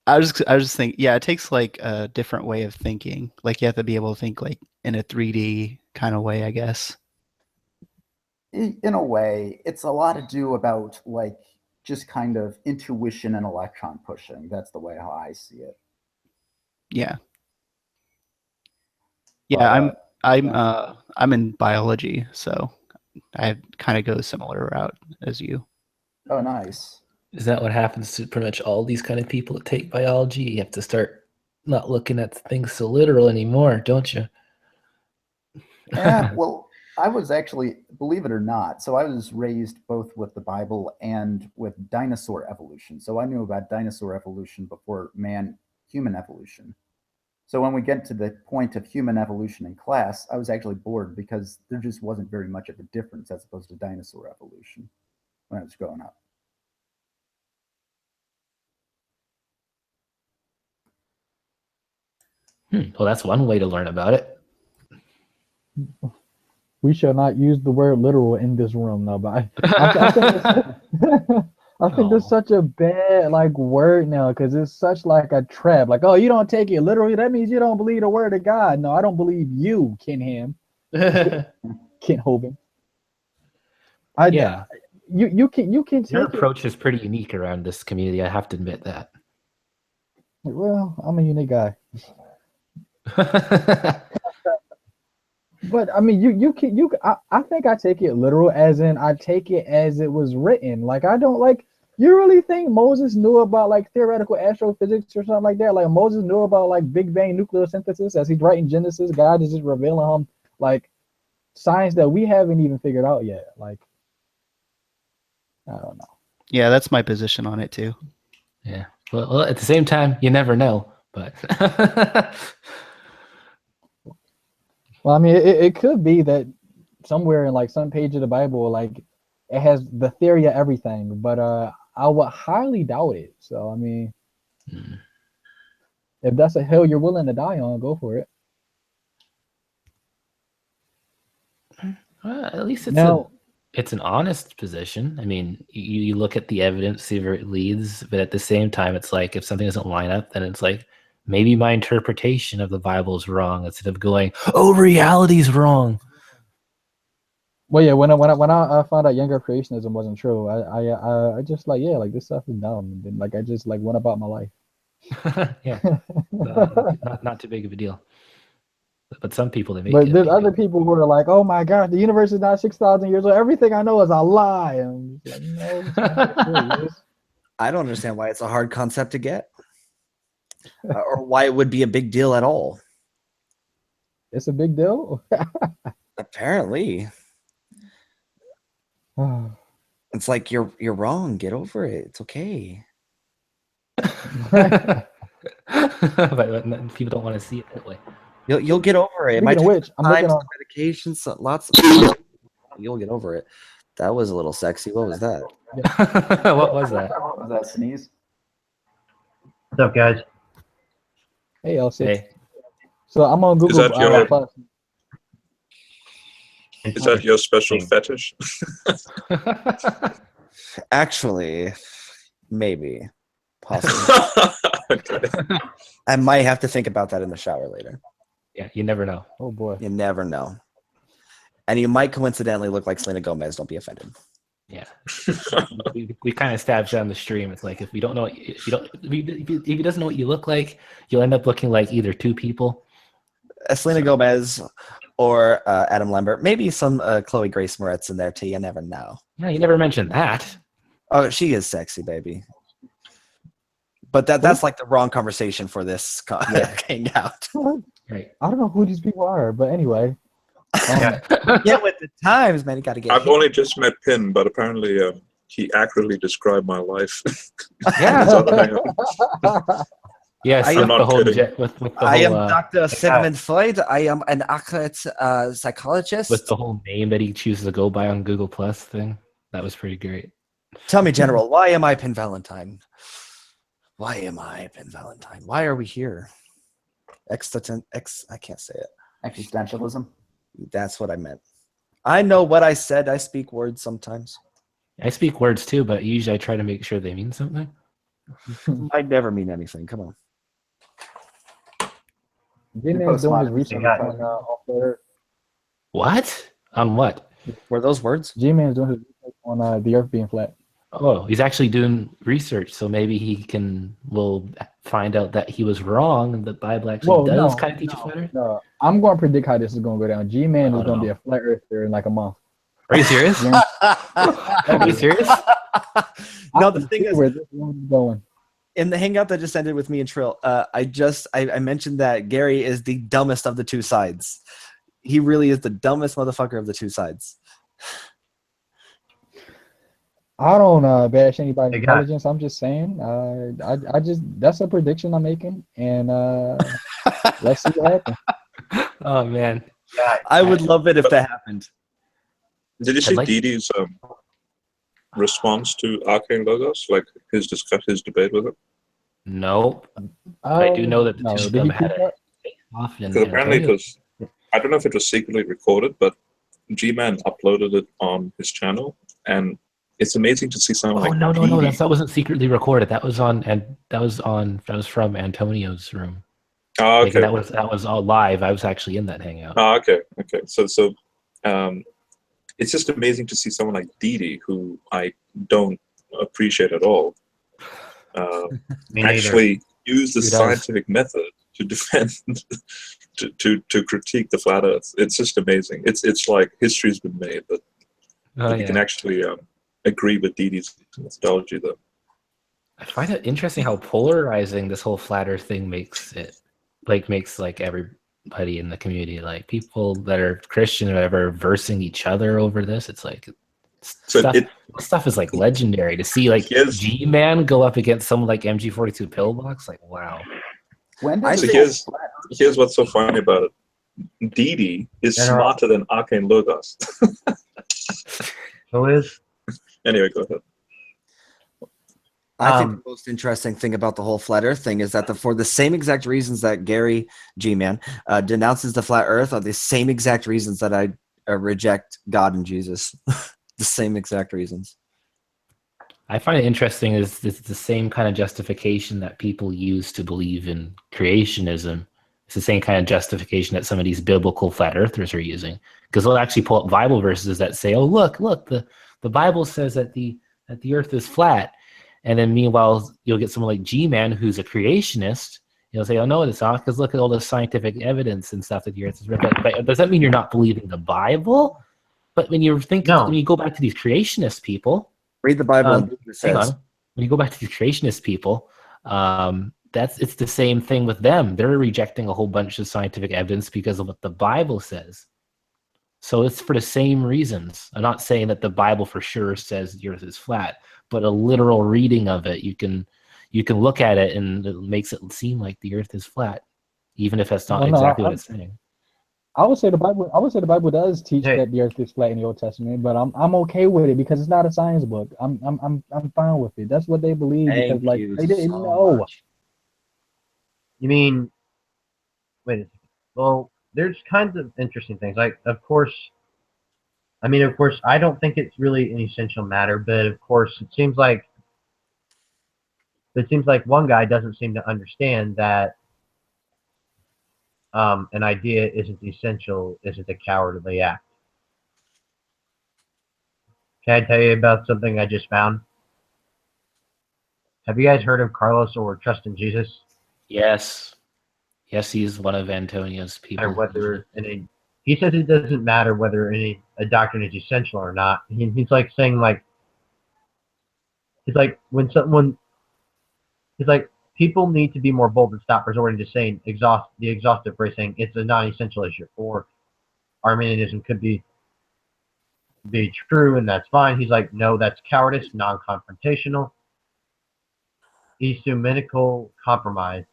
I was just thinking, yeah, it takes like a different way of thinking. Like you have to be able to think like in a 3D kind of way, I guess. In a way, it's a lot to do about like just kind of intuition and electron pushing. That's the way how I see it. Yeah. But Yeah, yeah. I'm in biology, so I kind of go a similar route as you. Oh, nice. Is that what happens to pretty much all these kind of people that take biology? You have to start not looking at things so literal anymore, don't you? Yeah, well, I was actually, believe it or not, so I was raised both with the Bible and with dinosaur evolution. So I knew about dinosaur evolution before human evolution. So when we get to the point of human evolution in class, I was actually bored because there just wasn't very much of a difference as opposed to dinosaur evolution when I was growing up. Well, that's one way to learn about it. We shall not use the word literal in this room, no. But I think I think that's such a bad word now because it's such like a trap. Like, oh, you don't take it literally. That means you don't believe the word of God. No, I don't believe you, Ken Hovind. Yeah. You can Your take approach is pretty unique around this community. I have to admit that. Well, I'm a unique guy. But I mean, I think I take it literal, as in I take it as it was written. Like I don't like. You really think Moses knew about theoretical astrophysics or something like that? Like Moses knew about Big Bang nucleosynthesis as he's writing Genesis. God is just revealing him science that we haven't even figured out yet. I don't know. Yeah, that's my position on it too. Yeah. Well, at the same time, you never know. But Well, I mean, it could be that somewhere in some page of the Bible, it has the theory of everything, but I would highly doubt it. So I mean, if that's a hill you're willing to die on, go for it. well, at least it's an honest position. I mean, you look at the evidence, see where it leads, but at the same time, it's like if something doesn't line up, then it's like maybe my interpretation of the Bible is wrong instead of going, "Oh, reality's wrong." Well, yeah, when I found out younger creationism wasn't true, I just this stuff is dumb, and then I just went about my life. Yeah, not too big of a deal. But some people, they make But it. there's other people who are like, oh my God, the universe is not 6,000 years old. Everything I know is a lie. And I'm just no, it's not true. I don't understand why it's a hard concept to get, or why it would be a big deal at all. It's a big deal. Apparently, it's like you're wrong. Get over it. It's okay. But people don't want to see it that way. You'll get over it. It might take time, some medication, lots of. You'll get over it. That was a little sexy. What was that? What was that? Was that a sneeze? What's up, guys? Hey, Elsie. Hey. So I'm on Google. Is that your special fetish? Actually, maybe, possibly. Okay. I might have to think about that in the shower later. Yeah, you never know. Oh boy, you never know. And you might coincidentally look like Selena Gomez. Don't be offended. Yeah, we kind of established that on the stream. It's like if he doesn't know what you look like, you'll end up looking like either two people, Selena Gomez or Adam Lambert. Maybe some Chloe Grace Moretz in there too. You never know. Yeah, you never mentioned that. Oh, she is sexy, baby. But that's like the wrong conversation for this hangout. Right. I don't know who these people are, but anyway. Get with the times, man. You got to get. I've only just met Pin, but apparently he accurately described my life. Yeah. Yes, I'm not kidding. I am Dr. Sigmund Freud. I am an accurate psychologist. With the whole name that he chooses to go by on Google Plus thing, that was pretty great. Tell me, General, why am I Pin Valentine? Why am I Pin Valentine? Why are we here? I can't say it. Existentialism. That's what I meant. I know what I said. I speak words sometimes. I speak words too, but usually I try to make sure they mean something. I never mean anything. Come on. G-Man's doing his research on Earth. What? On what? Were those words? G-Man's doing his research on the Earth being flat. Oh, he's actually doing research, so maybe we'll find out that he was wrong and the Bible actually does kind of teach a flat Earth. No, I'm going to predict how this is going to go down. G-Man is going to be a flat earther in like a month. Are you serious? Are you serious? No, the thing is, where this is going. In the hangout that just ended with me and Trill, I mentioned that Gary is the dumbest of the two sides. He really is the dumbest motherfucker of the two sides. I don't bash anybody's intelligence. I'm just saying. That's a prediction I'm making, and let's see what happens. Oh man, I would love it if that happened. Did you see Didi's response to Arcane Logos, like his debate with him? No, I do know that the two of them had it off. Because apparently it was I don't know if it was secretly recorded, but G-Man uploaded it on his channel, and it's amazing to see someone Oh like no, Petey. that wasn't secretly recorded. That was from Antonio's room. Oh, Like, okay. that was all live. I was actually in that hangout. Oh, okay. So it's just amazing to see someone like Didi, who I don't appreciate at all, Me neither. actually use the Who does? scientific method to defend, to critique the flat Earth. It's just amazing. It's like history's been made that you can actually agree with Didi's methodology, though. I find it interesting how polarizing this whole flat Earth thing makes it. Makes everybody in the community, like people that are Christian or whatever, versing each other over this. It's like stuff is like legendary to see, like G-Man go up against someone like MG42 Pillbox. Like, wow. When did So this here's what's so funny about it. Didi is smarter than Arcane Logos. Who is? Anyway, go ahead. I think the most interesting thing about the whole flat Earth thing is that for the same exact reasons that Gary G-Man denounces the flat Earth are the same exact reasons that I reject God and Jesus. The same exact reasons. I find it interesting is it's the same kind of justification that people use to believe in creationism. It's the same kind of justification that some of these biblical flat earthers are using, because they'll actually pull up Bible verses that say, "Oh, look, the Bible says that the Earth is flat," and then meanwhile you'll get someone like G-Man who's a creationist. He'll say, "Oh no, it's not, because look at all the scientific evidence and stuff that the Earth is flat." But does that mean you're not believing the Bible? But when you when you go back to these creationist people, read the Bible. And it says. Hang on. When you go back to these creationist people, it's the same thing with them. They're rejecting a whole bunch of scientific evidence because of what the Bible says. So it's for the same reasons. I'm not saying that the Bible for sure says the Earth is flat, but a literal reading of it, you can look at it and it makes it seem like the Earth is flat, even if that's not exactly what it's saying. I would say the Bible does teach that the Earth is flat in the Old Testament, but I'm okay with it because it's not a science book. I'm fine with it. That's what they believe because they didn't know. Much. You mean? Wait a second. Well, there's kinds of interesting things. Like, of course, I don't think it's really an essential matter, but of course, it seems like one guy doesn't seem to understand that. An idea isn't essential, isn't a cowardly act. Can I tell you about something I just found? Have you guys heard of Carlos or Trust in Jesus? Yes. Yes, he's one of Antonio's people. He says it doesn't matter whether a doctrine is essential or not. He's like saying people need to be more bold and stop resorting to saying the exhaustive phrase saying it's a non-essential issue, or Arminianism could be true and that's fine. He's like, no, that's cowardice, non-confrontational, ecumenical compromise.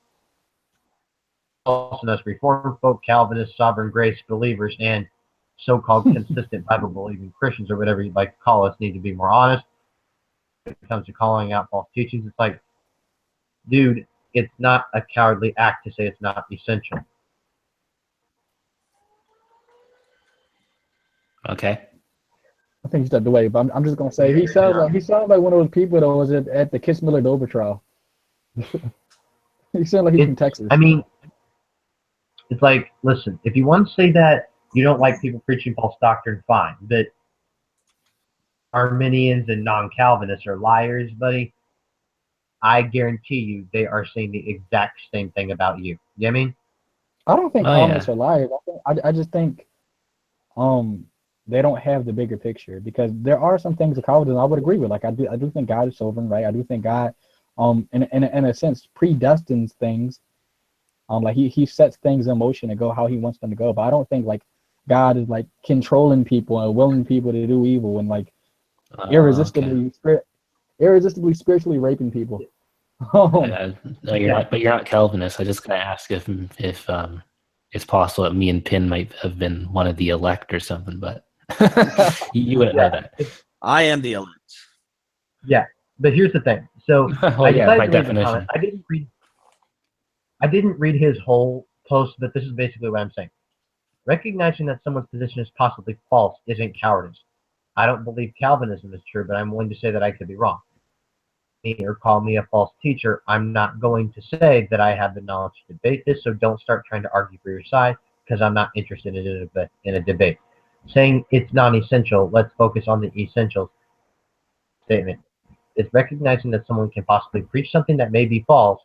Also, us Reformed folk, Calvinists, sovereign grace believers, and so-called consistent Bible-believing Christians, or whatever you'd like to call us, need to be more honest when it comes to calling out false teachings. It's like, dude, it's not a cowardly act to say it's not essential. Okay. I think he stepped away, but I'm just gonna say he sounds like one of those people that was at the Kiss Miller Dover trial. He sounds like he's from Texas. I mean, it's like, listen, if you want to say that you don't like people preaching false doctrine, fine, but Arminians and non-Calvinists are liars, buddy. I guarantee you they are saying the exact same thing about you. You know what I mean? I don't think Calvinists are liars. I just think they don't have the bigger picture, because there are some things that Calvinism I would agree with. Like I do think God is sovereign, right? I do think God in a sense predestines things. Like he sets things in motion to go how he wants them to go. But I don't think like God is like controlling people and willing people to do evil and like irresistibly spiritually raping people. No, you're not. But you're not Calvinist. I just gotta ask if it's possible that me and Pin might have been one of the elect or something. But you wouldn't know that. I am the elect. Yeah, but here's the thing. So well, yeah, by definition. I didn't read his whole post, but this is basically what I'm saying. Recognizing that someone's position is possibly false isn't cowardice. I don't believe Calvinism is true, but I'm willing to say that I could be wrong. Or call me a false teacher. I'm not going to say that I have the knowledge to debate this, so don't start trying to argue for your side, because I'm not interested in a debate. Saying it's non-essential, let's focus on the essentials statement. It's recognizing that someone can possibly preach something that may be false,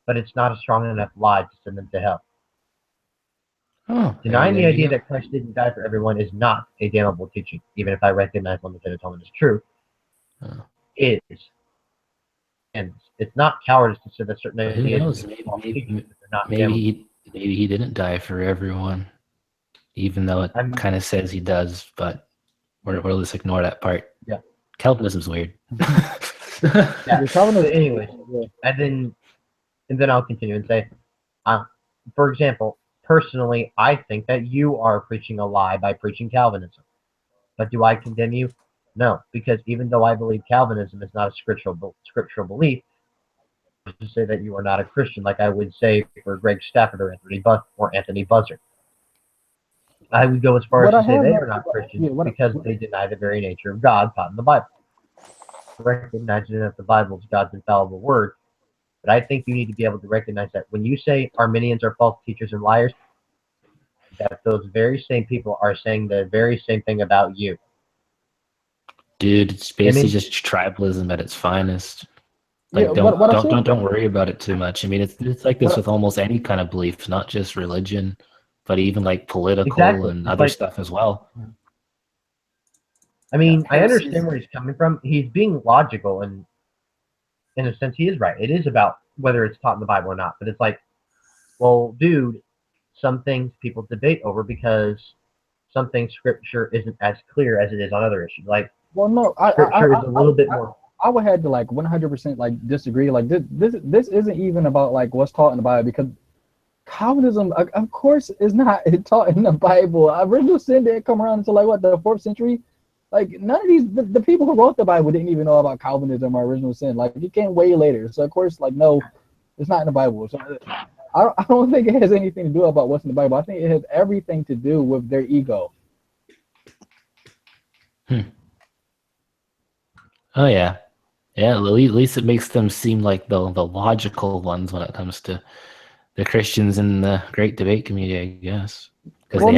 but it's not a strong enough lie to send them to hell. Oh, Denying the there you idea go. that Christ didn't die for everyone is not a damnable teaching, even if I recognize limited atonement is true. Oh. It is. And it's not cowardice to say that certain But who ideas knows? are false teachings, but they're not Maybe he didn't die for everyone, even though it I'm- kind of says he does. But we'll just ignore that part. Yeah. Calvinism's weird. Yeah. So anyways, and then I'll continue and say, for example, personally, I think that you are preaching a lie by preaching Calvinism. But do I condemn you? No, because even though I believe Calvinism is not a scriptural belief, to say that you are not a Christian, like I would say for Greg Stafford or Anthony Buzzard. I would go as far as to say they are not Christians because they deny the very nature of God taught in the Bible. Recognizing that the Bible is God's infallible word, but I think you need to be able to recognize that when you say Arminians are false teachers and liars, that those very same people are saying the very same thing about you. Dude, it's basically just tribalism at its finest. Like, Yeah, don't worry about it too much. I mean, it's like this with almost any kind of belief, not just religion, but even like political and other stuff as well. I mean, I understand where he's coming from. He's being logical, and in a sense, he is right. It is about whether it's taught in the Bible or not. But it's like, well, dude, some things people debate over because some things Scripture isn't as clear as it is on other issues. Like, well, no, Scripture is a little bit more. I would have to like 100% like disagree. Like this isn't even about like what's taught in the Bible, because Calvinism, of course, is not taught in the Bible. Original sin didn't come around until like what, the 4th century. Like none of these the people who wrote the Bible didn't even know about Calvinism or original sin. Like it came way later. So of course, like no, it's not in the Bible. So I don't think it has anything to do about what's in the Bible. I think it has everything to do with their ego. Oh yeah. Yeah, at least it makes them seem like the logical ones when it comes to the Christians in the great debate community, I guess. Because they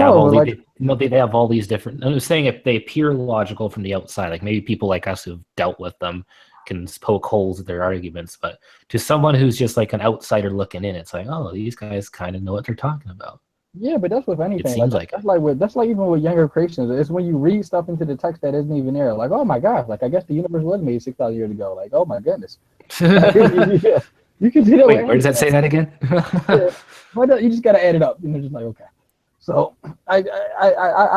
have all these different. I'm just saying, if they appear logical from the outside, like maybe people like us who've dealt with them can poke holes at their arguments, but to someone who's just like an outsider looking in, it's like, oh, these guys kind of know what they're talking about. Yeah, but that's with anything. It seems that's like even with younger Christians. It's when you read stuff into the text that isn't even there. Like, oh my gosh, like I guess the universe was made 6,000 years ago. Like, oh my goodness. Yeah, you can do that. Wait, where does that say that again? Yeah, but you just gotta add it up. You know, just like okay. So I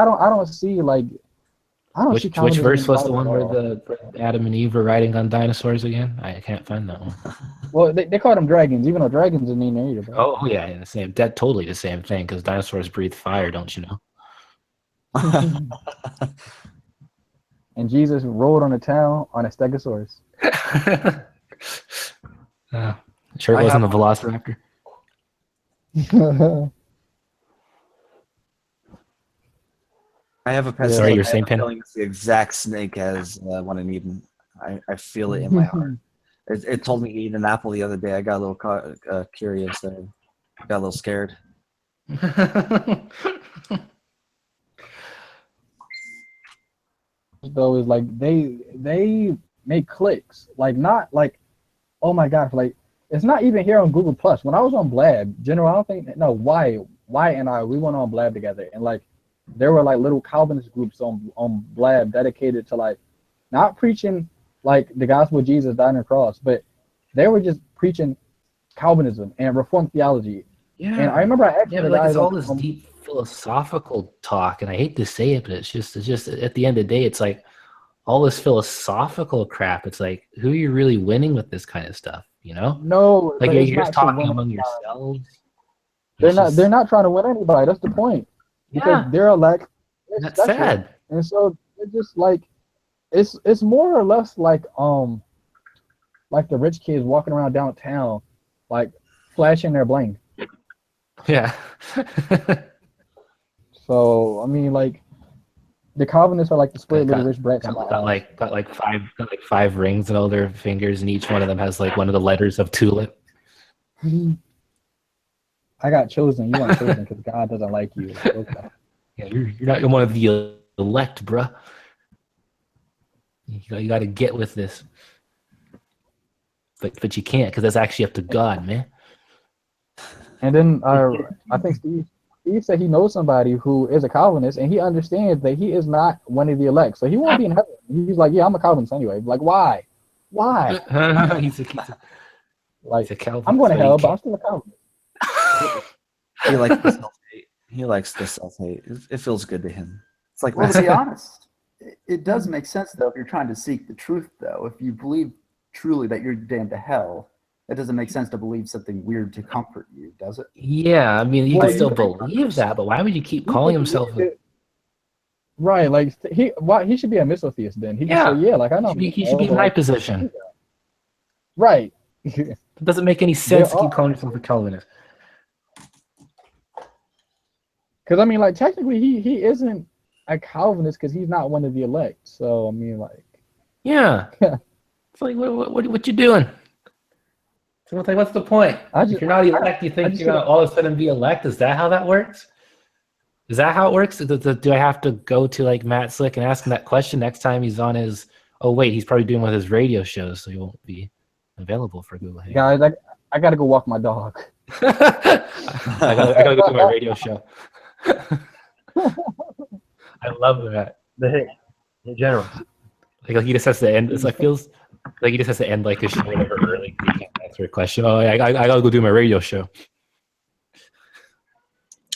don't see like I don't see which verse was the one where Adam and Eve were riding on dinosaurs again? I can't find that one. Well, they call them dragons, even though dragons isn't in there either. Bro. Oh yeah, the same. That totally the same thing because dinosaurs breathe fire, don't you know? And Jesus rode on a town on a stegosaurus. Sure, it wasn't a velociraptor. I have a pet. Sorry, you're saying, Penn? It's the exact snake as one in Eden. I feel it in my heart. It told me to eat an apple the other day. I got a little curious there. Got a little scared. Though is like they make clicks, like not like, oh my gosh, like it's not even here on Google Plus. When I was on Blab, General, I don't think Y and I, we went on Blab together, and like there were like little Calvinist groups on Blab dedicated to like not preaching like the gospel of Jesus died on the cross, but they were just preaching Calvinism and Reformed theology. Yeah, and I remember I asked like it's all this deep philosophical talk, and I hate to say it, but it's just at the end of the day, it's like all this philosophical crap. It's like, who are you really winning with this kind of stuff? You know? No, like you're just talking among yourselves. They're not trying to win anybody. That's the point. Because they're elect. That's sad. And so it's just like it's more or less like the rich kids walking around downtown, like flashing their bling. Yeah. So I mean, like, the Calvinists are like the spoiled little Got, rich brats. got like five rings on all their fingers, and each one of them has like one of the letters of tulip. I got chosen. You weren't chosen because God doesn't like you. Like, okay. Yeah, you're not one of the elect, bruh. You got to get with this. But you can't, because that's actually up to God, man. And then I think Steve said he knows somebody who is a Calvinist, and he understands that he is not one of the elect, so he won't be in heaven. He's like, yeah, I'm a Calvinist anyway. Like, why? he's a Calvinist. I'm going to hell, but I'm still a Calvinist. He likes the self-hate. He likes the self-hate. It feels good to him. It's like, Well, to be honest, it does make sense, though, if you're trying to seek the truth, though. If you believe truly that you're damned to hell, it doesn't make sense to believe something weird to comfort you, does it? Yeah, I mean, you Well, can still believe that, but why would you keep calling himself? Right, like he should be a misotheist then. He Yeah. should say, yeah, like I know. He should be in my position. Right. It doesn't make any sense to keep calling yourself a Calvinist. Because I mean, like, technically, he isn't a Calvinist because he's not one of the elect. So I mean, like, Yeah. It's like, what you doing? So it's like, what's the point? If you're not elect, you think you're gonna all of a sudden be elect? Is that how that works? Is that how it works? Do I have to go to like Matt Slick and ask him that question next time he's on his? Oh wait, he's probably doing one of his radio shows, so he won't be available for Google Hangouts. guys, I gotta go walk my dog. I gotta go to my radio show. I love that. The in general. Like he just has to end. It's like feels like he just has to end like his show whatever early. He can't answer a question. Oh, I gotta go do my radio show.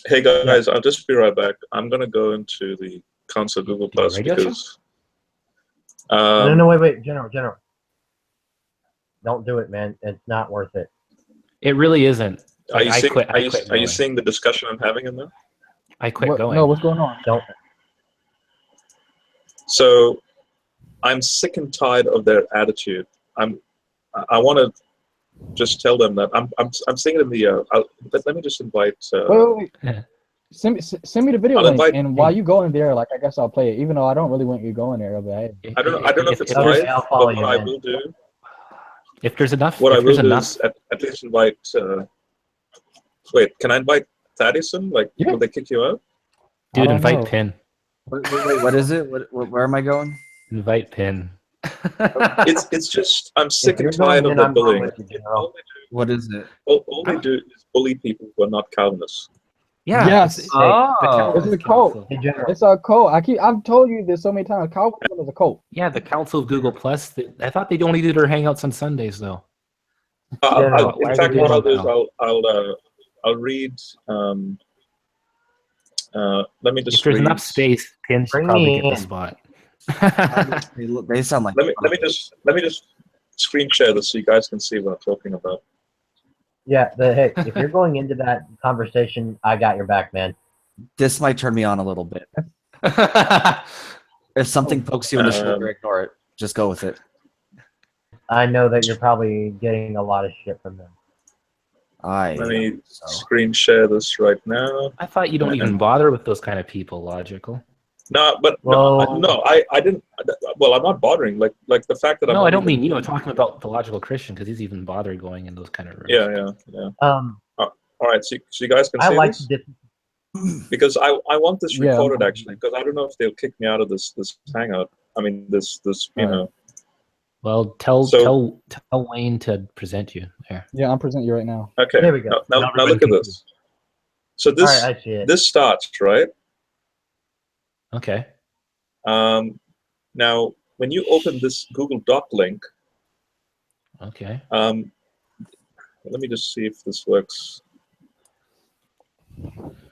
Hey guys, I'll just be right back. I'm gonna go into the Council Google Plus because. No, wait, General. Don't do it, man. It's not worth it. It really isn't. Are you seeing the discussion I'm having in there? I quit going. No, what's going on? Don't. So, I'm sick and tired of their attitude. I want to just tell them that I'm seeing it in the. Let me just invite. Wait. Send me the video link, and while you go in there, like I guess I'll play it, even though I don't really want you going there. But I don't know if it's right, but what I will do. If there's enough, what I will do is at least invite. Wait, can I invite Thaddeson? Like, will they kick you out? Dude, invite Pin. Wait, what is it? Where am I going? Invite Pin. It's just I'm sick and tired of the bullying. What is it? All they do is bully people who are not Calvinists. Yeah. Yes. It's a cult. It's a cult. I've told you this so many times. Calvinism is a cult. Yeah, the Council of Google Plus. I thought they only did their hangouts on Sundays though. In fact, what I'll do is I'll read. Let me just. If there's enough space, Pin should probably get the spot. They sound like. Let me just screen share this so you guys can see what I'm talking about. Yeah, hey, if you're going into that conversation, I got your back, man. This might turn me on a little bit. If something pokes you in the shoulder, ignore it. Just go with it. I know that you're probably getting a lot of shit from them. Let me screen share this right now. I thought you don't even bother with those kind of people, Logical. No, but no, I didn't. Well, I'm not bothering. Like the fact that I don't mean you. I'm talking about the Logical Christian because he's even bothered going in those kind of rooms. Yeah. All right, so you guys can see this? Because I want this recorded actually, because I don't know if they'll kick me out of this hangout. I mean this you know. Well, tell Wayne to present you there. Yeah, I'm presenting you right now. Okay. There we go. Now look at this. So this I see it. this starts right. Okay. Now, when you open this Google Doc link, okay. Let me just see if this works.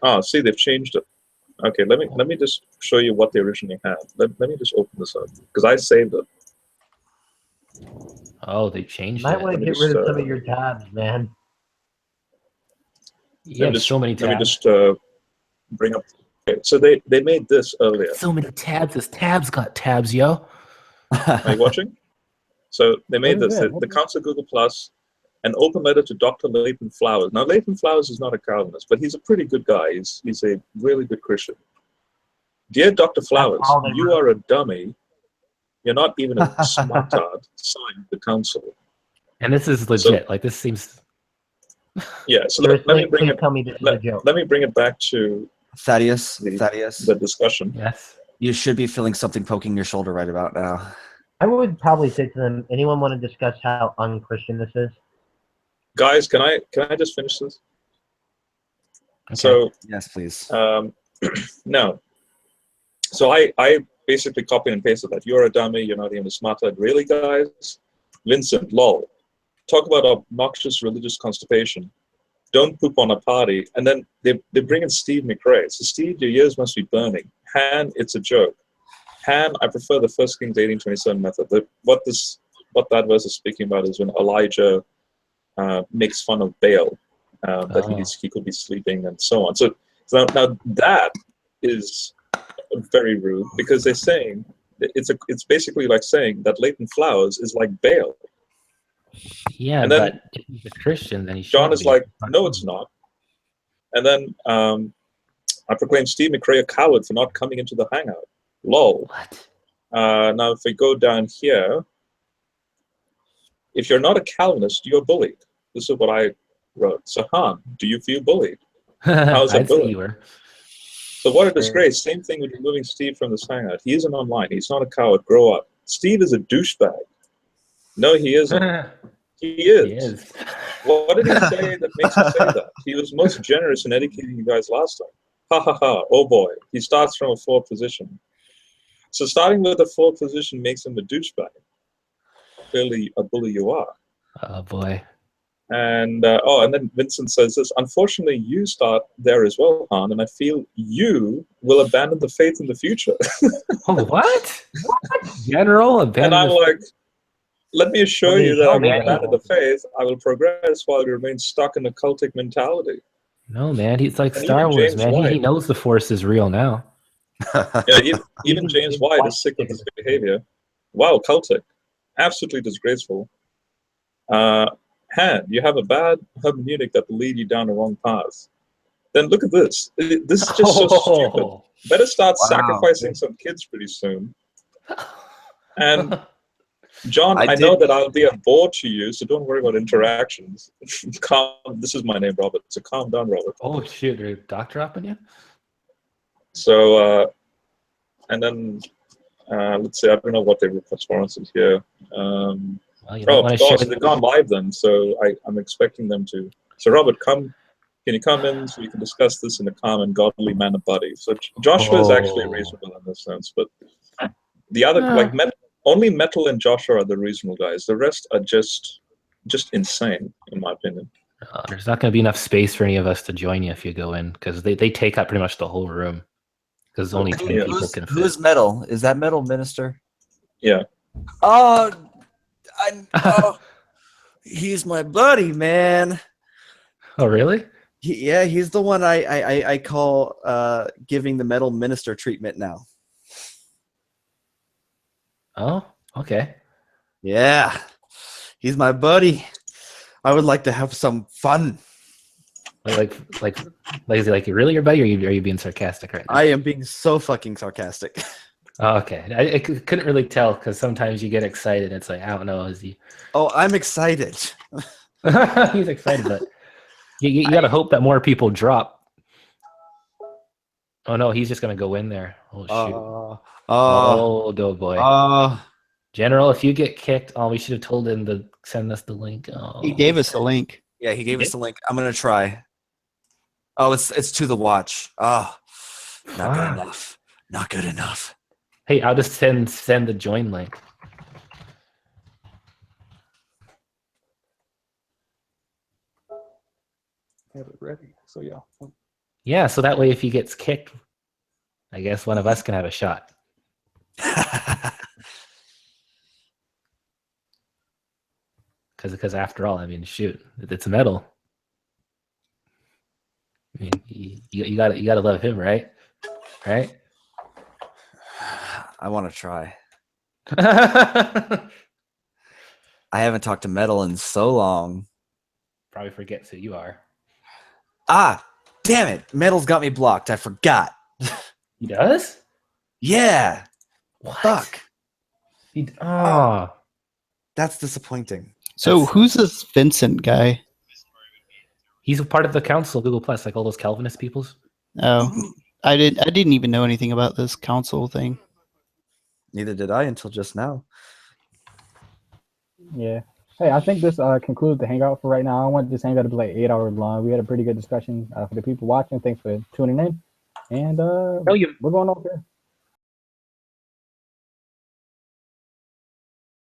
Oh, see, they've changed it. Okay, let me just show you what they originally had. Let me just open this up because I saved it. Oh, they changed it. You might want to get rid of some of your tabs, man. Yeah, there's so many tabs. Let me just bring up. Okay, so they made this earlier. So many tabs. This tabs got tabs, yo. Are you watching? So they made this. The Council of Google Plus, an open letter to Dr. Leighton Flowers. Now, Leighton Flowers is not a Calvinist, but he's a pretty good guy. He's a really good Christian. Dear Dr. Flowers, all they you wrote. are a dummy. You're not even a smartard. Signed the council. And this is legit. Like this seems. Yeah. So Seriously, let me bring please it. tell me this is a joke. Let me bring it back to Thaddeus, the discussion. Yes. you should be feeling something poking your shoulder right about now. I would probably say to them, anyone want to discuss how unchristian this is? Guys, can I just finish this? Okay. So Yes, please. no. So I basically copied and pasted that. You're a dummy. You're not even a smartard. Really, guys? Vincent, lol. Talk about obnoxious religious constipation. Don't poop on a party. And then they bring in Steve McRae. So Steve, your ears must be burning. Han, it's a joke. Han, I prefer the 1 Kings 18:27 method. What that verse is speaking about is when Elijah makes fun of Baal, that he could be sleeping and so on. So now that is very rude because they're saying it's basically like saying that Leighton Flowers is like Baal. Yeah, And then but if he's a Christian, then he should. John is like, no, it's not. And then I proclaim Steve McRae a coward for not coming into the hangout. Lol. What? Now, if we go down here, if you're not a Calvinist, you're bullied. This is what I wrote. So, Han, do you feel bullied? How's that I'd say bullying? you were. So what a disgrace. Same thing with removing Steve from this hangout. He isn't online. He's not a coward. Grow up. Steve is a douchebag. No, he isn't. He is. He is. What did he say that makes him say that? He was most generous in educating you guys last time. Ha ha ha. Oh boy. He starts from a 4th position. So starting with a 4th position makes him a douchebag. Clearly a bully you are. Oh boy. And and then Vincent says this, unfortunately you start there as well, Han, and I feel you will abandon the faith in the future. Oh, what? General abandon. And I'm like, let me assure you that I will man. abandon the faith. I will progress while I remain stuck in a cultic mentality. No, man. He's like And Star even Wars, James man. He White. knows the Force is real now. Yeah, even James White is sick of this behavior. Wow, cultic. Absolutely disgraceful. Han, you have a bad hermeneutic that will lead you down the wrong path. Then look at this. This is just so stupid. Better start sacrificing some kids pretty soon. And John, I know that I'll be a bore to you, so don't worry about interactions. This is my name, Robert. So calm down, Robert. Oh shit, are doc dropping you? So, and then let's see. I don't know what their response is here. Well, you might want to share. They've gone live then, so I'm expecting them to. So Robert, can you come in so we can discuss this in a calm and godly manner, buddy? So Joshua is actually reasonable in this sense, but the other only Metal and Joshua are the reasonable guys. The rest are just insane, in my opinion. There's not going to be enough space for any of us to join you if you go in, because they take up pretty much the whole room. Because only 10 people can fit. Who's Metal? Is that Metal Minister? Yeah. Oh, he's my buddy, man. Oh, really? He's the one I call giving the Metal Minister treatment now. Oh, okay. Yeah, he's my buddy. I would like to have some fun. Is he like really your buddy, or are you being sarcastic right now? I am being so fucking sarcastic. Oh, okay. I couldn't really tell because sometimes you get excited. It's like, I don't know, is he? Oh, I'm excited. He's excited, but you got to hope that more people drop. Oh no, he's just gonna go in there. Oh shoot. Oh, boy. General, if you get kicked, we should have told him to send us the link. Oh. He gave us the link. Yeah, he gave us the link. I'm gonna try. Oh, it's to the watch. Oh, not good enough. Not good enough. Hey, I'll just send the join link. Have it ready. So yeah. Yeah, so that way if he gets kicked, I guess one of us can have a shot. Because after all, I mean, shoot, it's metal. I mean, you gotta love him, right? Right? I want to try. I haven't talked to Metal in so long. Probably forgets who you are. Ah, damn it! Metal's got me blocked. I forgot. He does? Yeah. What? Fuck. That's disappointing. So That's- who's this Vincent guy? He's a part of the council of Google Plus, like all those Calvinist peoples. Oh, I didn't even know anything about this council thing. Neither did I until just now. Yeah. Hey, I think this concludes the hangout for right now. I don't want this hangout to be like 8 hours long. We had a pretty good discussion for the people watching. Thanks for tuning in. And we're going over here.